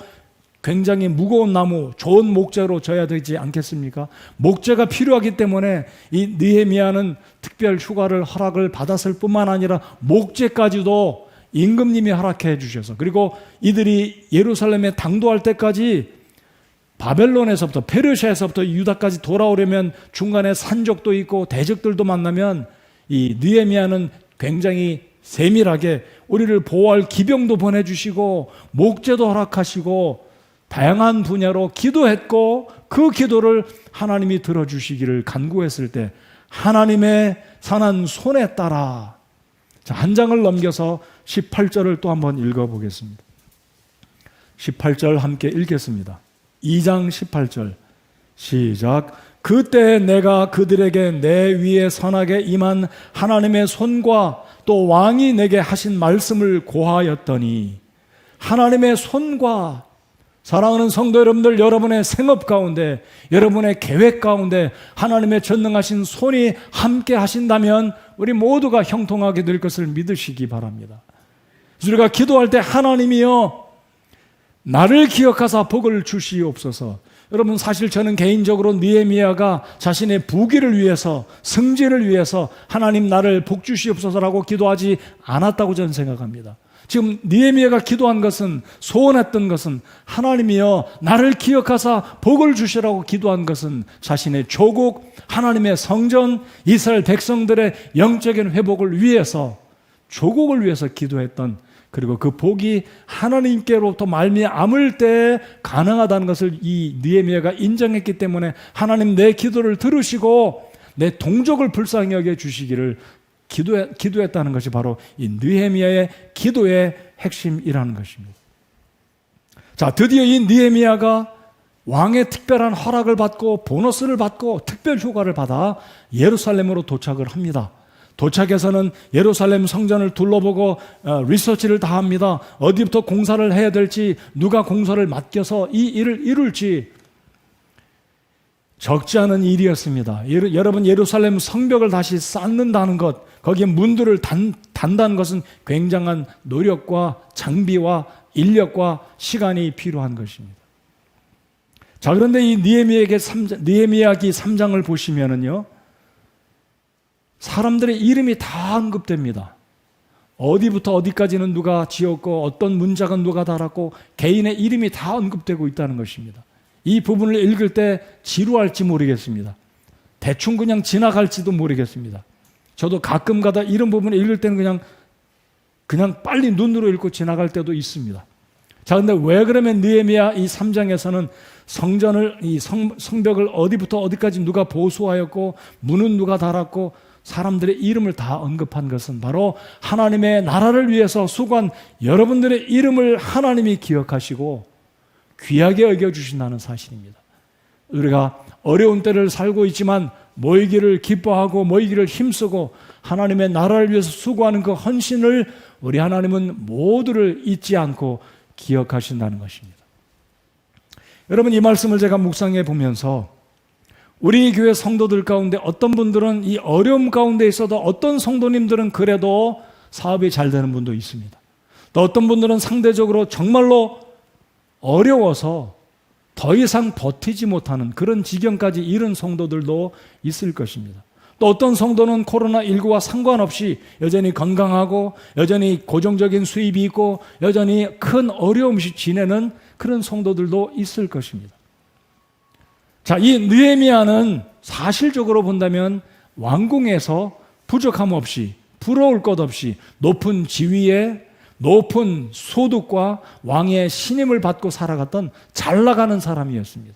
굉장히 무거운 나무, 좋은 목재로 져야 되지 않겠습니까? 목재가 필요하기 때문에 이 느헤미야는 특별 휴가를 허락을 받았을 뿐만 아니라 목재까지도 임금님이 허락해 주셔서, 그리고 이들이 예루살렘에 당도할 때까지 바벨론에서부터 페르시아에서부터 유다까지 돌아오려면 중간에 산적도 있고 대적들도 만나면 이 느헤미야는 굉장히 세밀하게 우리를 보호할 기병도 보내주시고 목재도 허락하시고 다양한 분야로 기도했고, 그 기도를 하나님이 들어주시기를 간구했을 때 하나님의 선한 손에 따라, 자, 한 장을 넘겨서 18절을 또 한번 읽어보겠습니다. 18절 함께 읽겠습니다. 2장 18절 시작. 그때 내가 그들에게 내 위에 선하게 임한 하나님의 손과 또 왕이 내게 하신 말씀을 고하였더니, 하나님의 손과, 사랑하는 성도 여러분들, 여러분의 생업 가운데, 여러분의 계획 가운데 하나님의 전능하신 손이 함께 하신다면 우리 모두가 형통하게 될 것을 믿으시기 바랍니다. 우리가 기도할 때 하나님이여 나를 기억하사 복을 주시옵소서. 여러분, 사실 저는 개인적으로 느헤미야가 자신의 부귀를 위해서, 승진을 위해서 하나님 나를 복 주시옵소서라고 기도하지 않았다고 저는 생각합니다. 지금 느헤미야가 기도한 것은, 소원했던 것은 하나님이여 나를 기억하사 복을 주시라고 기도한 것은 자신의 조국, 하나님의 성전, 이스라엘 백성들의 영적인 회복을 위해서, 조국을 위해서 기도했던, 그리고 그 복이 하나님께로부터 말미암을 때 가능하다는 것을 이 느헤미야가 인정했기 때문에 하나님 내 기도를 들으시고 내 동족을 불쌍히 여겨 주시기를 기도했다는 것이 바로 이 느헤미야의 기도의 핵심이라는 것입니다. 자, 드디어 이 느헤미야가 왕의 특별한 허락을 받고 보너스를 받고 특별 휴가를 받아 예루살렘으로 도착을 합니다. 도착해서는 예루살렘 성전을 둘러보고 리서치를 다 합니다. 어디부터 공사를 해야 될지, 누가 공사를 맡겨서 이 일을 이룰지. 적지 않은 일이었습니다. 여러분, 예루살렘 성벽을 다시 쌓는다는 것, 거기에 문들을 단다는 것은 굉장한 노력과 장비와 인력과 시간이 필요한 것입니다. 자, 그런데 이 느헤미야기 3장을 보시면은요, 사람들의 이름이 다 언급됩니다. 어디부터 어디까지는 누가 지었고 어떤 문짝은 누가 달았고 개인의 이름이 다 언급되고 있다는 것입니다. 이 부분을 읽을 때 지루할지 모르겠습니다. 대충 그냥 지나갈지도 모르겠습니다. 저도 가끔 가다 이런 부분을 읽을 때는 그냥 빨리 눈으로 읽고 지나갈 때도 있습니다. 자, 근데 왜 그러면 느헤미야 이 3장에서는 성전을, 이 성벽을 어디부터 어디까지 누가 보수하였고 문은 누가 달았고 사람들의 이름을 다 언급한 것은 바로 하나님의 나라를 위해서 수고한 여러분들의 이름을 하나님이 기억하시고 귀하게 여겨주신다는 사실입니다. 우리가 어려운 때를 살고 있지만 모이기를 기뻐하고 모이기를 힘쓰고 하나님의 나라를 위해서 수고하는 그 헌신을 우리 하나님은 모두를 잊지 않고 기억하신다는 것입니다. 여러분, 이 말씀을 제가 묵상해 보면서 우리 교회 성도들 가운데 어떤 분들은 이 어려움 가운데 있어도 어떤 성도님들은 그래도 사업이 잘 되는 분도 있습니다. 또 어떤 분들은 상대적으로 정말로 어려워서 더 이상 버티지 못하는 그런 지경까지 이른 성도들도 있을 것입니다. 또 어떤 성도는 코로나19와 상관없이 여전히 건강하고 여전히 고정적인 수입이 있고 여전히 큰 어려움 없이 지내는 그런 성도들도 있을 것입니다. 자, 이 느헤미야는 사실적으로 본다면 왕궁에서 부족함 없이, 부러울 것 없이 높은 지위에 높은 소득과 왕의 신임을 받고 살아갔던 잘 나가는 사람이었습니다.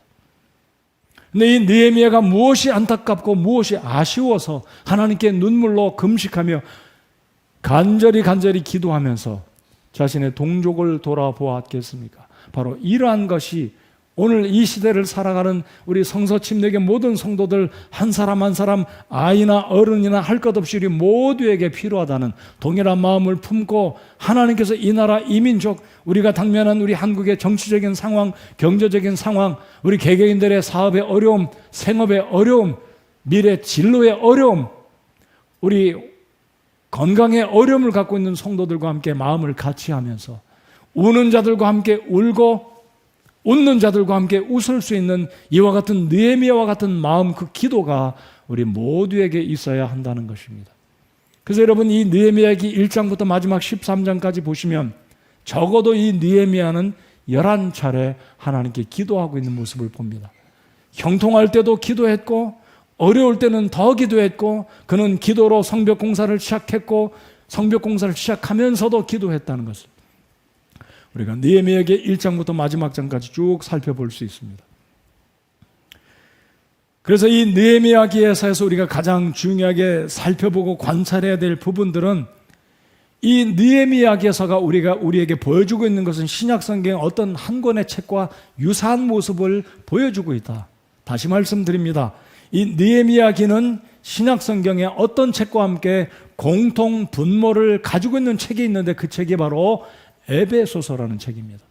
근데 이 느헤미야가 무엇이 안타깝고 무엇이 아쉬워서 하나님께 눈물로 금식하며 간절히 기도하면서 자신의 동족을 돌아보았겠습니까? 바로 이러한 것이 오늘 이 시대를 살아가는 우리 성서침례교 모든 성도들 한 사람 한 사람, 아이나 어른이나 할 것 없이 우리 모두에게 필요하다는 동일한 마음을 품고 하나님께서 이 나라 이 민족, 우리가 당면한 우리 한국의 정치적인 상황, 경제적인 상황, 우리 개개인들의 사업의 어려움, 생업의 어려움, 미래 진로의 어려움, 우리 건강의 어려움을 갖고 있는 성도들과 함께 마음을 같이 하면서 우는 자들과 함께 울고 웃는 자들과 함께 웃을 수 있는 이와 같은 느헤미야와 같은 마음, 그 기도가 우리 모두에게 있어야 한다는 것입니다. 그래서 여러분, 이 느헤미야기 1장부터 마지막 13장까지 보시면 적어도 이 느헤미야는 11차례 하나님께 기도하고 있는 모습을 봅니다. 형통할 때도 기도했고 어려울 때는 더 기도했고, 그는 기도로 성벽 공사를 시작했고 성벽 공사를 시작하면서도 기도했다는 것을 우리가 느헤미야기 1장부터 마지막 장까지 쭉 살펴볼 수 있습니다. 그래서 이 느헤미야기에서 우리가 가장 중요하게 살펴보고 관찰해야 될 부분들은, 이 느헤미야기서가 우리에게 보여주고 있는 것은 신약 성경의 어떤 한 권의 책과 유사한 모습을 보여주고 있다. 다시 말씀드립니다. 이 느헤미야기는 신약 성경의 어떤 책과 함께 공통 분모를 가지고 있는 책이 있는데, 그 책이 바로 에베소서라는 책입니다.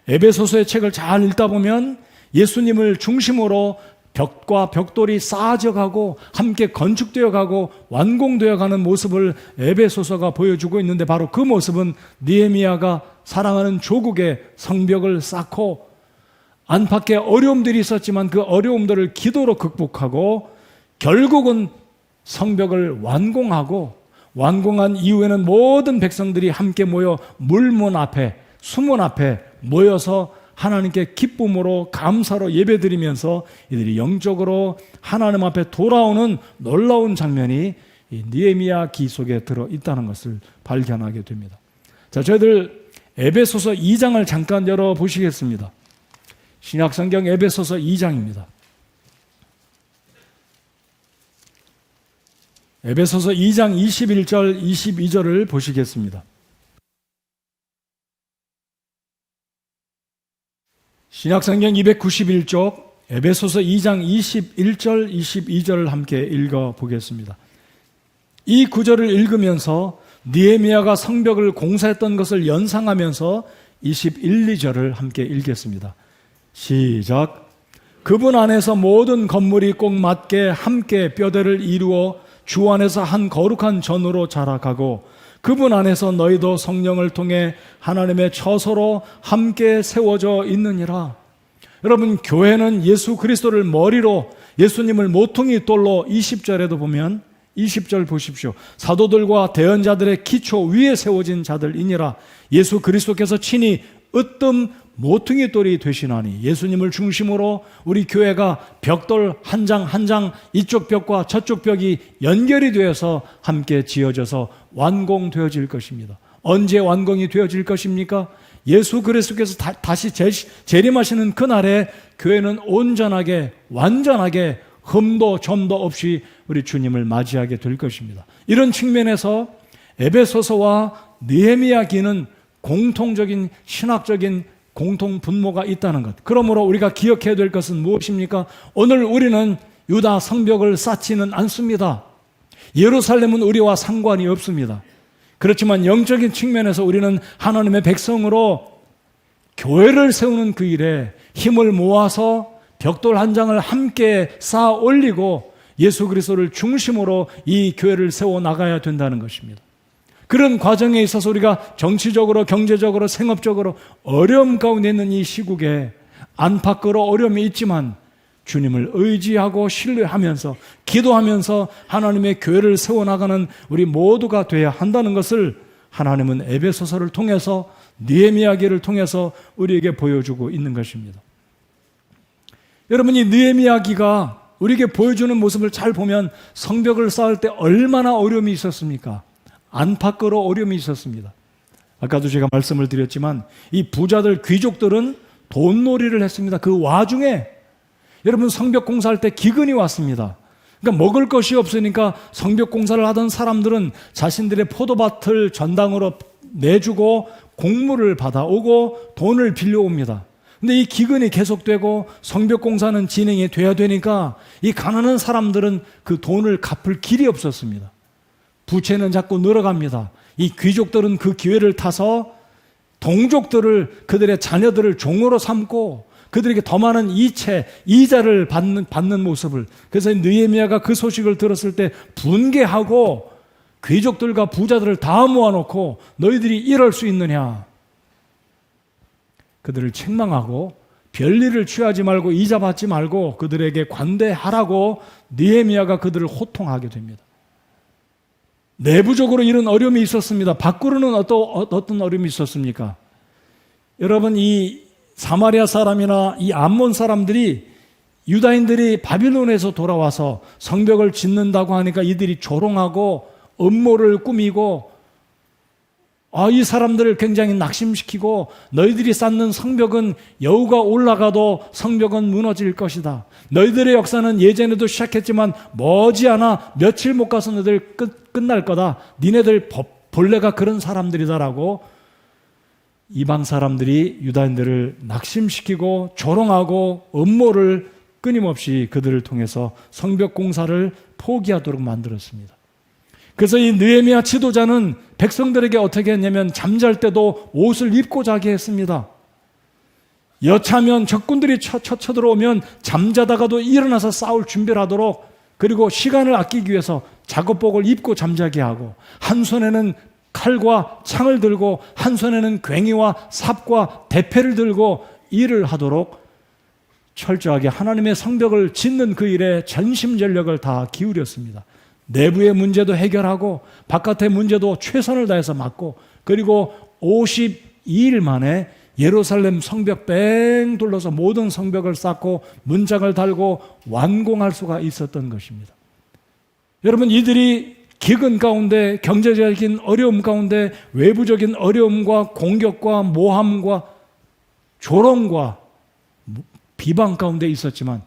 에베소서의 책을 잘 읽다 보면 예수님을 중심으로 벽과 벽돌이 쌓아져 가고 함께 건축되어 가고 완공되어 가는 모습을 에베소서가 보여주고 있는데, 바로 그 모습은 느헤미야가 사랑하는 조국의 성벽을 쌓고 안팎의 어려움들이 있었지만 그 어려움들을 기도로 극복하고 결국은 성벽을 완공하고, 완공한 이후에는 모든 백성들이 함께 모여 물문 앞에, 수문 앞에 모여서 하나님께 기쁨으로 감사로 예배드리면서 이들이 영적으로 하나님 앞에 돌아오는 놀라운 장면이 이 느헤미야기 속에 들어 있다는 것을 발견하게 됩니다. 자, 저희들 에베소서 2장을 잠깐 열어보시겠습니다. 신약성경 에베소서 2장입니다. 에베소서 2장 21절 22절을 보시겠습니다. 신약성경 291쪽 에베소서 2장 21절 22절을 함께 읽어보겠습니다. 이 구절을 읽으면서 느헤미야가 성벽을 공사했던 것을 연상하면서 21, 2절을 함께 읽겠습니다. 시작. 그분 안에서 모든 건물이 꼭 맞게 함께 뼈대를 이루어 주 안에서 한 거룩한 전으로 자라가고, 그분 안에서 너희도 성령을 통해 하나님의 처소로 함께 세워져 있느니라. 여러분, 교회는 예수 그리스도를 머리로, 예수님을 모퉁이 돌로 20절에도 보면 20절 보십시오. 사도들과 대언자들의 기초 위에 세워진 자들이니라. 예수 그리스도께서 친히 으뜸 모퉁이 돌이 되시나니, 예수님을 중심으로 우리 교회가 벽돌 한 장 한 장, 이쪽 벽과 저쪽 벽이 연결이 되어서 함께 지어져서 완공되어질 것입니다. 언제 완공이 되어질 것입니까? 예수 그리스도께서 다시 재림하시는 그날에 교회는 온전하게, 완전하게 흠도 점도 없이 우리 주님을 맞이하게 될 것입니다. 이런 측면에서 에베소서와 느헤미야기는 공통적인 신학적인 공통 분모가 있다는 것. 그러므로 우리가 기억해야 될 것은 무엇입니까? 오늘 우리는 유다 성벽을 쌓지는 않습니다. 예루살렘은 우리와 상관이 없습니다. 그렇지만 영적인 측면에서 우리는 하나님의 백성으로 교회를 세우는 그 일에 힘을 모아서 벽돌 한 장을 함께 쌓아 올리고 예수 그리스도를 중심으로 이 교회를 세워 나가야 된다는 것입니다. 그런 과정에 있어서 우리가 정치적으로, 경제적으로, 생업적으로 어려움 가운데 있는 이 시국에 안팎으로 어려움이 있지만 주님을 의지하고 신뢰하면서 기도하면서 하나님의 교회를 세워나가는 우리 모두가 되어야 한다는 것을 하나님은 에베소서를 통해서, 느헤미야기를 통해서 우리에게 보여주고 있는 것입니다. 여러분, 이 느헤미야기가 우리에게 보여주는 모습을 잘 보면 성벽을 쌓을 때 얼마나 어려움이 있었습니까? 안팎으로 어려움이 있었습니다. 아까도 제가 말씀을 드렸지만 이 부자들, 귀족들은 돈놀이를 했습니다. 그 와중에 여러분, 성벽 공사할 때 기근이 왔습니다. 그러니까 먹을 것이 없으니까 성벽 공사를 하던 사람들은 자신들의 포도밭을 전당으로 내주고 곡물을 받아오고 돈을 빌려옵니다. 근데 이 기근이 계속되고 성벽 공사는 진행이 돼야 되니까 이 가난한 사람들은 그 돈을 갚을 길이 없었습니다. 부채는 자꾸 늘어갑니다. 이 귀족들은 그 기회를 타서 동족들을, 그들의 자녀들을 종으로 삼고 그들에게 더 많은 이자를 받는 모습을, 그래서 느헤미야가 그 소식을 들었을 때 분개하고 귀족들과 부자들을 다 모아놓고 너희들이 이럴 수 있느냐, 그들을 책망하고 별일을 취하지 말고 이자 받지 말고 그들에게 관대하라고 느헤미야가 그들을 호통하게 됩니다. 내부적으로 이런 어려움이 있었습니다. 밖으로는 어떤 어려움이 있었습니까? 여러분, 이 사마리아 사람이나 이 암몬 사람들이, 유다인들이 바빌론에서 돌아와서 성벽을 짓는다고 하니까 이들이 조롱하고 음모를 꾸미고 이 사람들을 굉장히 낙심시키고 너희들이 쌓는 성벽은 여우가 올라가도 성벽은 무너질 것이다. 너희들의 역사는 예전에도 시작했지만 머지않아 며칠 못 가서 너희들 끝날 거다. 니네들 본래가 그런 사람들이다라고 이방 사람들이 유다인들을 낙심시키고 조롱하고 음모를 끊임없이 그들을 통해서 성벽 공사를 포기하도록 만들었습니다. 그래서 이 느헤미야 지도자는 백성들에게 어떻게 했냐면 잠잘 때도 옷을 입고 자게 했습니다. 여차하면 적군들이 쳐들어오면 잠자다가도 일어나서 싸울 준비를 하도록, 그리고 시간을 아끼기 위해서 작업복을 입고 잠자게 하고, 한 손에는 칼과 창을 들고 한 손에는 괭이와 삽과 대패를 들고 일을 하도록 철저하게 하나님의 성벽을 짓는 그 일에 전심전력을 다 기울였습니다. 내부의 문제도 해결하고 바깥의 문제도 최선을 다해서 막고, 그리고 52일 만에 예루살렘 성벽 뺑 둘러서 모든 성벽을 쌓고 문짝을 달고 완공할 수가 있었던 것입니다. 여러분, 이들이 기근 가운데, 경제적인 어려움 가운데, 외부적인 어려움과 공격과 모함과 조롱과 비방 가운데 있었지만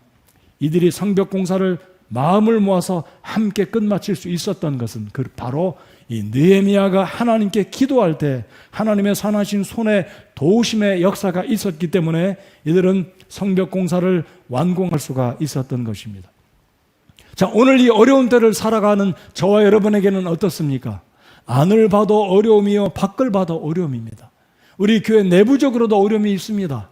이들이 성벽 공사를 마음을 모아서 함께 끝마칠 수 있었던 것은 바로 이 느헤미야가 하나님께 기도할 때 하나님의 선하신 손에 도우심의 역사가 있었기 때문에 이들은 성벽 공사를 완공할 수가 있었던 것입니다. 자, 오늘 이 어려운 때를 살아가는 저와 여러분에게는 어떻습니까? 안을 봐도 어려움이요 밖을 봐도 어려움입니다. 우리 교회 내부적으로도 어려움이 있습니다.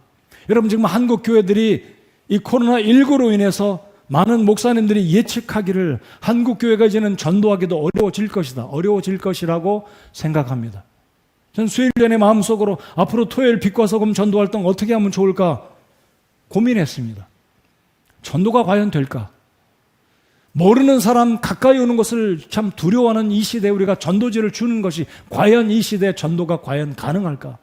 여러분, 지금 한국 교회들이 이 코로나19로 인해서 많은 목사님들이 예측하기를 한국 교회가 이제는 전도하기도 어려워질 것이다, 어려워질 것이라고 생각합니다. 전 수일 전에 마음속으로 앞으로 토요일 빛과 소금 전도활동 어떻게 하면 좋을까 고민했습니다. 전도가 과연 될까? 모르는 사람 가까이 오는 것을 참 두려워하는 이 시대에 우리가 전도지를 주는 것이 과연 이 시대에 전도가 과연 가능할까?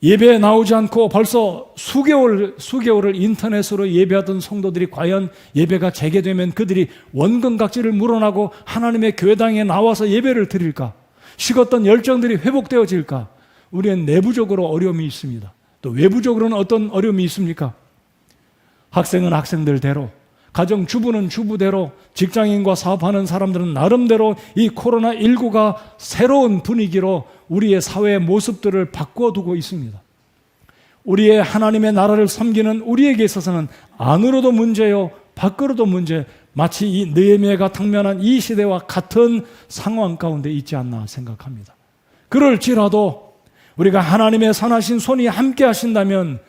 예배에 나오지 않고 벌써 수개월을 인터넷으로 예배하던 성도들이 과연 예배가 재개되면 그들이 원근각지를 물어나고 하나님의 교회당에 나와서 예배를 드릴까? 식었던 열정들이 회복되어질까? 우리는 내부적으로 어려움이 있습니다. 또 외부적으로는 어떤 어려움이 있습니까? 학생은 학생들대로, 가정주부는 주부대로, 직장인과 사업하는 사람들은 나름대로 이 코로나19가 새로운 분위기로 우리의 사회의 모습들을 바꿔두고 있습니다. 우리의 하나님의 나라를 섬기는 우리에게 있어서는 안으로도 문제요, 밖으로도 문제, 마치 이 느헤미야가 당면한 이 시대와 같은 상황 가운데 있지 않나 생각합니다. 그럴지라도 우리가 하나님의 선하신 손이 함께 하신다면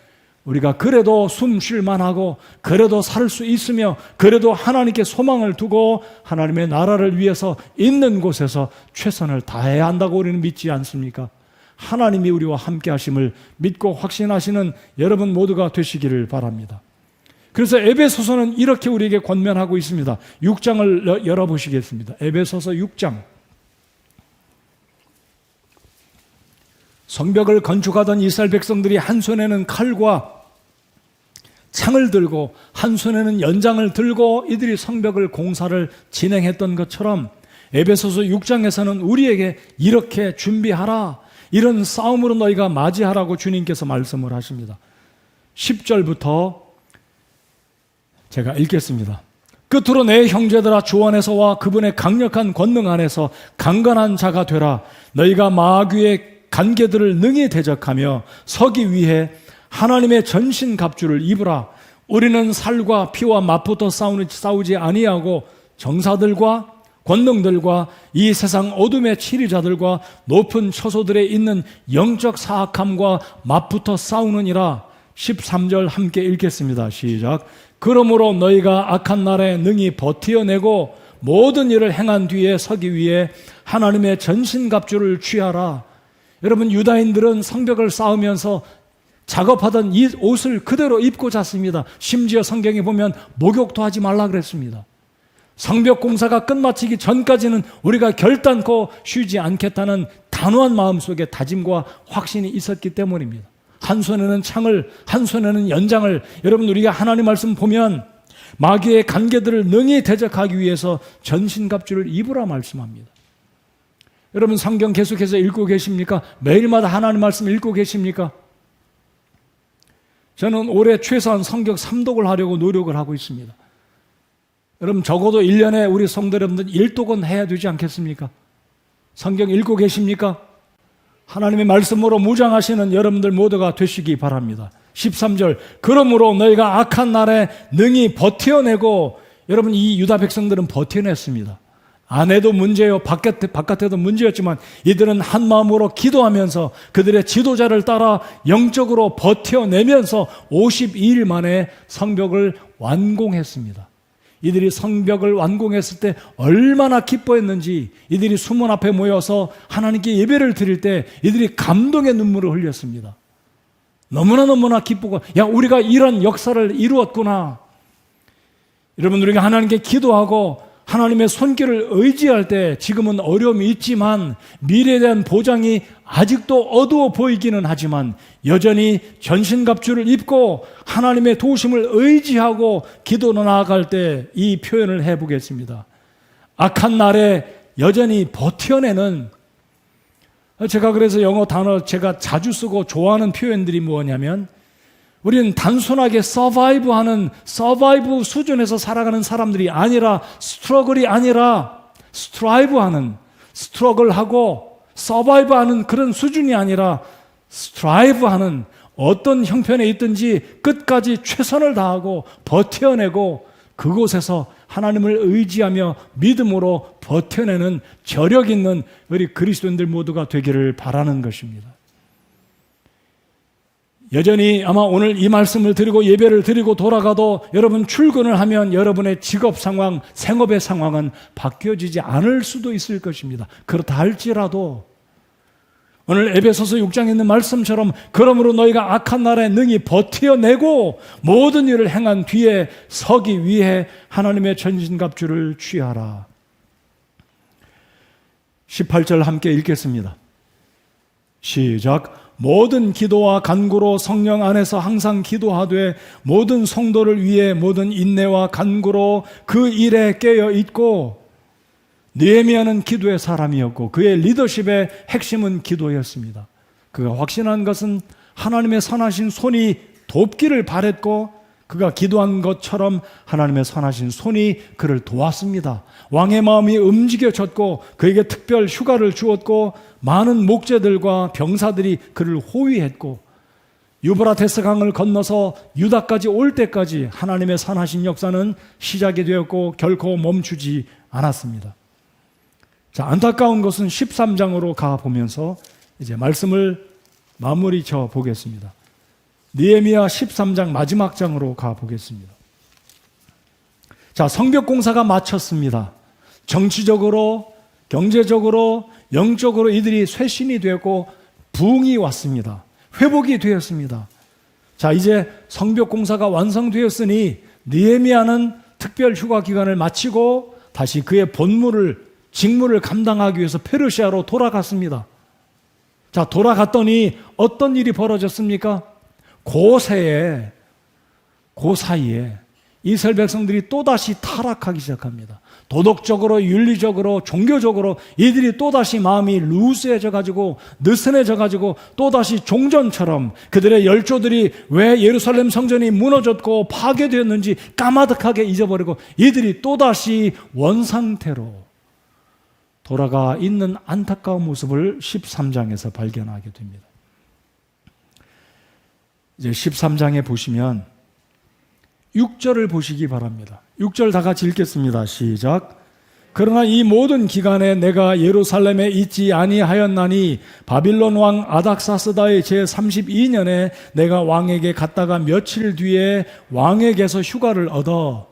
우리가 그래도 숨 쉴만하고 그래도 살 수 있으며 그래도 하나님께 소망을 두고 하나님의 나라를 위해서 있는 곳에서 최선을 다해야 한다고 우리는 믿지 않습니까? 하나님이 우리와 함께 하심을 믿고 확신하시는 여러분 모두가 되시기를 바랍니다. 그래서 에베소서는 이렇게 우리에게 권면하고 있습니다. 6장을 열어보시겠습니다. 에베소서 6장. 성벽을 건축하던 이스라엘 백성들이 한 손에는 칼과 창을 들고 한 손에는 연장을 들고 이들이 성벽을 공사를 진행했던 것처럼 에베소서 6장에서는 우리에게 이렇게 준비하라, 이런 싸움으로 너희가 맞이하라고 주님께서 말씀을 하십니다. 10절부터 제가 읽겠습니다. 끝으로 내 형제들아, 주 안에서와 그분의 강력한 권능 안에서 강건한 자가 되라. 너희가 마귀의 관계들을 능히 대적하며 서기 위해 하나님의 전신갑주를 입으라. 우리는 살과 피와 맞붙어 싸우지 아니하고 정사들과 권능들과 이 세상 어둠의 치리자들과 높은 처소들에 있는 영적 사악함과 맞붙어 싸우느니라. 13절 함께 읽겠습니다. 시작. 그러므로 너희가 악한 날에 능히 버티어내고 모든 일을 행한 뒤에 서기 위해 하나님의 전신갑주를 취하라. 여러분, 유다인들은 성벽을 쌓으면서 작업하던 이 옷을 그대로 입고 잤습니다. 심지어 성경에 보면 목욕도 하지 말라 그랬습니다. 성벽 공사가 끝마치기 전까지는 우리가 결단코 쉬지 않겠다는 단호한 마음속에 다짐과 확신이 있었기 때문입니다. 한 손에는 창을, 한 손에는 연장을. 여러분, 우리가 하나님 말씀 보면 마귀의 관계들을 능히 대적하기 위해서 전신갑주를 입으라 말씀합니다. 여러분, 성경 계속해서 읽고 계십니까? 매일마다 하나님 말씀 읽고 계십니까? 저는 올해 최소한 성경 3독을 하려고 노력을 하고 있습니다. 여러분, 적어도 1년에 우리 성도 여러분들 1독은 해야 되지 않겠습니까? 성경 읽고 계십니까? 하나님의 말씀으로 무장하시는 여러분들 모두가 되시기 바랍니다. 13절, 그러므로 너희가 악한 날에 능히 버텨내고. 여러분, 이 유다 백성들은 버텨냈습니다. 안에도 문제요, 바깥에도 문제였지만 이들은 한 마음으로 기도하면서 그들의 지도자를 따라 영적으로 버텨내면서 52일 만에 성벽을 완공했습니다. 이들이 성벽을 완공했을 때 얼마나 기뻐했는지, 이들이 수문 앞에 모여서 하나님께 예배를 드릴 때 이들이 감동의 눈물을 흘렸습니다. 너무나 기쁘고, 야, 우리가 이런 역사를 이루었구나. 여러분, 우리가 하나님께 기도하고 하나님의 손길을 의지할 때 지금은 어려움이 있지만 미래에 대한 보장이 아직도 어두워 보이기는 하지만 여전히 전신갑주를 입고 하나님의 도우심을 의지하고 기도로 나아갈 때 이 표현을 해보겠습니다. 악한 날에 여전히 버텨내는, 제가 그래서 영어 단어 제가 자주 쓰고 좋아하는 표현들이 뭐냐면, 우리는 단순하게 서바이브 수준에서 살아가는 사람들이 아니라, 스트러글이 아니라 스트라이브하는, 스트러글하고 서바이브하는 그런 수준이 아니라 스트라이브하는, 어떤 형편에 있든지 끝까지 최선을 다하고 버텨내고 그곳에서 하나님을 의지하며 믿음으로 버텨내는 저력 있는 우리 그리스도인들 모두가 되기를 바라는 것입니다. 여전히 아마 오늘 이 말씀을 드리고 예배를 드리고 돌아가도 여러분 출근을 하면 여러분의 직업 상황, 생업의 상황은 바뀌어지지 않을 수도 있을 것입니다. 그렇다 할지라도 오늘 에베소서 6장에 있는 말씀처럼, 그러므로 너희가 악한 날에 능히 버텨내고 모든 일을 행한 뒤에 서기 위해 하나님의 전신갑주를 취하라. 18절 함께 읽겠습니다. 시작. 모든 기도와 간구로 성령 안에서 항상 기도하되 모든 성도를 위해 모든 인내와 간구로 그 일에 깨어 있고. 느헤미야는 기도의 사람이었고 그의 리더십의 핵심은 기도였습니다. 그가 확신한 것은 하나님의 선하신 손이 돕기를 바랬고 그가 기도한 것처럼 하나님의 선하신 손이 그를 도왔습니다. 왕의 마음이 움직여졌고 그에게 특별 휴가를 주었고 많은 목재들과 병사들이 그를 호위했고 유브라테스 강을 건너서 유다까지 올 때까지 하나님의 선하신 역사는 시작이 되었고 결코 멈추지 않았습니다. 자, 안타까운 것은 13장으로 가보면서 이제 말씀을 마무리 쳐 보겠습니다. 느헤미야 13장 마지막 장으로 가보겠습니다. 자, 성벽 공사가 마쳤습니다. 정치적으로, 경제적으로, 영적으로 이들이 쇄신이 되었고 부흥이 왔습니다. 회복이 되었습니다. 자, 이제 성벽 공사가 완성되었으니 느헤미야는 특별 휴가 기간을 마치고 다시 그의 직무를 감당하기 위해서 페르시아로 돌아갔습니다. 자, 돌아갔더니 어떤 일이 벌어졌습니까? 그 사이에 이스라엘 백성들이 또다시 타락하기 시작합니다. 도덕적으로, 윤리적으로, 종교적으로 이들이 또다시 마음이 루스해져가지고 느슨해져가지고 또다시 종전처럼 그들의 열조들이 왜 예루살렘 성전이 무너졌고 파괴되었는지 까마득하게 잊어버리고 이들이 또다시 원상태로 돌아가 있는 안타까운 모습을 13장에서 발견하게 됩니다. 이제 13장에 보시면 6절을 보시기 바랍니다. 6절 다 같이 읽겠습니다. 시작. 그러나 이 모든 기간에 내가 예루살렘에 있지 아니하였나니 바빌론 왕 아닥사스다의 제32년에 내가 왕에게 갔다가 며칠 뒤에 왕에게서 휴가를 얻어.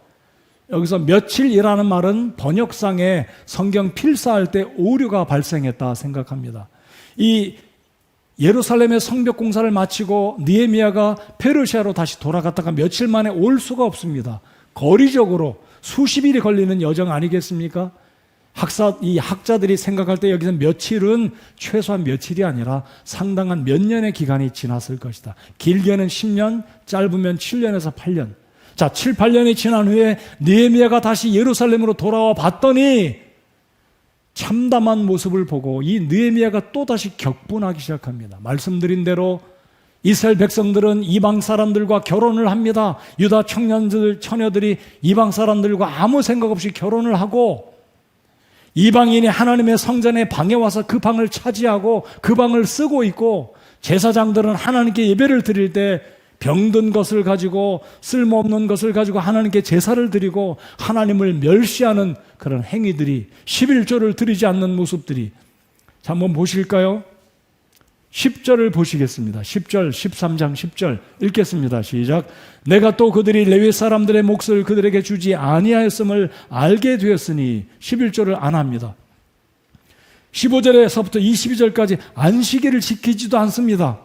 여기서 며칠이라는 말은 번역상에 성경 필사할 때 오류가 발생했다 생각합니다. 이 예루살렘의 성벽 공사를 마치고 느헤미야가 페르시아로 다시 돌아갔다가 며칠 만에 올 수가 없습니다. 거리적으로 수십 일이 걸리는 여정 아니겠습니까? 이 학자들이 생각할 때 여기서 며칠은 최소한 며칠이 아니라 상당한 몇 년의 기간이 지났을 것이다. 길게는 10년, 짧으면 7년에서 8년. 자, 7, 8년이 지난 후에 느헤미야가 다시 예루살렘으로 돌아와 봤더니 참담한 모습을 보고 이 느헤미야가 또다시 격분하기 시작합니다. 말씀드린 대로 이스라엘 백성들은 이방 사람들과 결혼을 합니다. 유다 처녀들이 이방 사람들과 아무 생각 없이 결혼을 하고 이방인이 하나님의 성전에 방에 와서 그 방을 차지하고 그 방을 쓰고 있고 제사장들은 하나님께 예배를 드릴 때 병든 것을 가지고 쓸모없는 것을 가지고 하나님께 제사를 드리고 하나님을 멸시하는 그런 행위들이 11조를 드리지 않는 모습들이 자, 한번 보실까요? 10절을 보시겠습니다. 10절, 13장 10절 읽겠습니다. 시작. 내가 또 그들이 레위 사람들의 몫을 그들에게 주지 아니하였음을 알게 되었으니 11절을 안 합니다. 15절에서부터 22절까지 안식일을 지키지도 않습니다.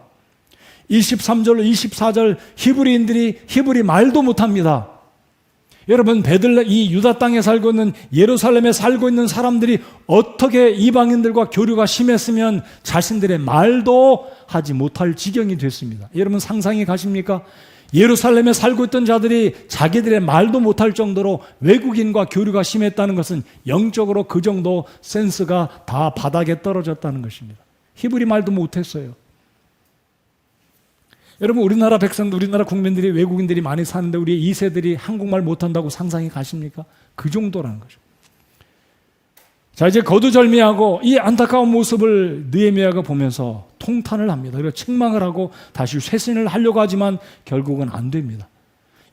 23절로 24절 히브리인들이 히브리 말도 못합니다. 여러분, 이 유다 땅에 살고 있는 예루살렘에 살고 있는 사람들이 어떻게 이방인들과 교류가 심했으면 자신들의 말도 하지 못할 지경이 됐습니다. 여러분 상상이 가십니까? 예루살렘에 살고 있던 자들이 자기들의 말도 못할 정도로 외국인과 교류가 심했다는 것은 영적으로 그 정도 센스가 다 바닥에 떨어졌다는 것입니다. 히브리 말도 못했어요. 여러분, 우리나라 백성들, 우리나라 국민들이 외국인들이 많이 사는데 우리 2세들이 한국말 못한다고 상상이 가십니까? 그 정도라는 거죠. 자, 이제 거두절미하고 이 안타까운 모습을 느헤미야가 보면서 통탄을 합니다. 그리고 책망을 하고 다시 쇄신을 하려고 하지만 결국은 안 됩니다.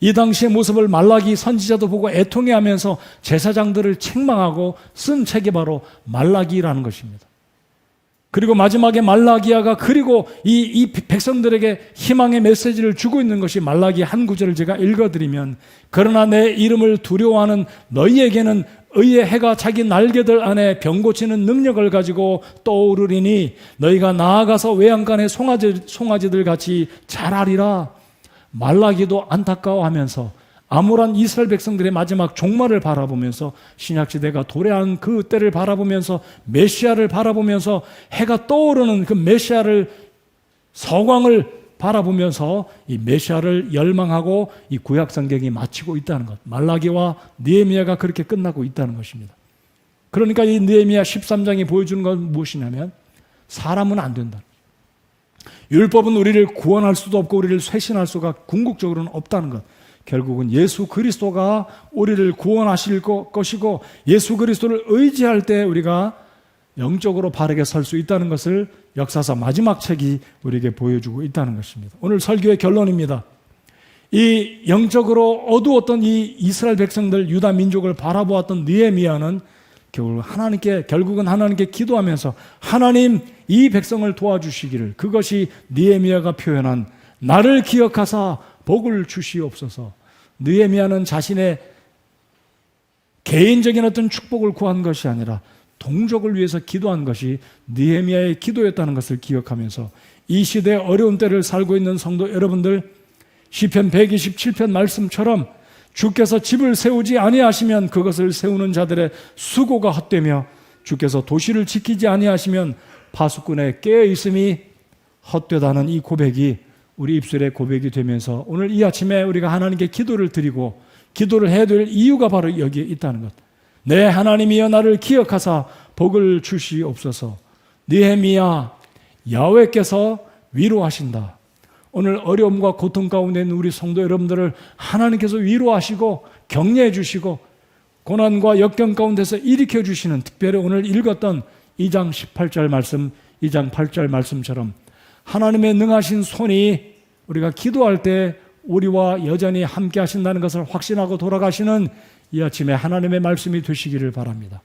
이 당시의 모습을 말라기 선지자도 보고 애통해하면서 제사장들을 책망하고 쓴 책이 바로 말라기라는 것입니다. 그리고 마지막에 말라기야가 그리고 이 백성들에게 희망의 메시지를 주고 있는 것이 말라기 한 구절을 제가 읽어드리면 그러나 내 이름을 두려워하는 너희에게는 의의 해가 자기 날개들 안에 병 고치는 능력을 가지고 떠오르리니 너희가 나아가서 외양간의 송아지들 같이 자라리라. 말라기도 안타까워하면서 암울한 이스라엘 백성들의 마지막 종말을 바라보면서 신약시대가 도래하는 그 때를 바라보면서 메시아를 바라보면서 해가 떠오르는 그 메시아를 서광을 바라보면서 이 메시아를 열망하고 이 구약 성경이 마치고 있다는 것. 말라기와 느헤미야가 그렇게 끝나고 있다는 것입니다. 그러니까 이 느헤미야 13장이 보여주는 건 무엇이냐면 사람은 안 된다. 율법은 우리를 구원할 수도 없고 우리를 쇄신할 수가 궁극적으로는 없다는 것. 결국은 예수 그리스도가 우리를 구원하실 것이고 예수 그리스도를 의지할 때 우리가 영적으로 바르게 설 수 있다는 것을 역사서 마지막 책이 우리에게 보여주고 있다는 것입니다. 오늘 설교의 결론입니다. 이 영적으로 어두웠던 이 이스라엘 백성들, 유다 민족을 바라보았던 느헤미야는 결국은 하나님께 기도하면서 하나님 이 백성을 도와주시기를, 그것이 느헤미야가 표현한 나를 기억하사 복을 주시옵소서. 느헤미야는 자신의 개인적인 어떤 축복을 구한 것이 아니라 동족을 위해서 기도한 것이 느헤미야의 기도였다는 것을 기억하면서 이 시대의 어려운 때를 살고 있는 성도 여러분들, 시편 127편 말씀처럼 주께서 집을 세우지 아니하시면 그것을 세우는 자들의 수고가 헛되며 주께서 도시를 지키지 아니하시면 파수꾼의 깨어있음이 헛되다는 이 고백이 우리 입술의 고백이 되면서 오늘 이 아침에 우리가 하나님께 기도를 드리고 기도를 해야 될 이유가 바로 여기에 있다는 것. 내 하나님이여 나를 기억하사 복을 주시옵소서. 느헤미야, 야훼께서 위로하신다. 오늘 어려움과 고통 가운데 있는 우리 성도 여러분들을 하나님께서 위로하시고 격려해 주시고 고난과 역경 가운데서 일으켜 주시는, 특별히 오늘 읽었던 2장 18절 말씀, 2장 8절 말씀처럼 하나님의 능하신 손이 우리가 기도할 때 우리와 여전히 함께 하신다는 것을 확신하고 돌아가시는 이 아침에 하나님의 말씀이 되시기를 바랍니다.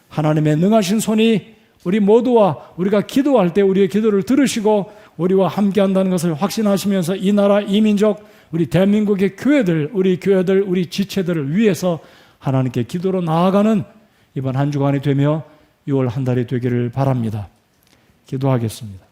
하나님의 능하신 손이 우리 모두와 우리가 기도할 때 우리의 기도를 들으시고 우리와 함께 한다는 것을 확신하시면서 이 나라, 이 민족, 우리 대한민국의 교회들, 우리 지체들을 위해서 하나님께 기도로 나아가는 이번 한 주간이 되며 6월 한 달이 되기를 바랍니다. 기도하겠습니다.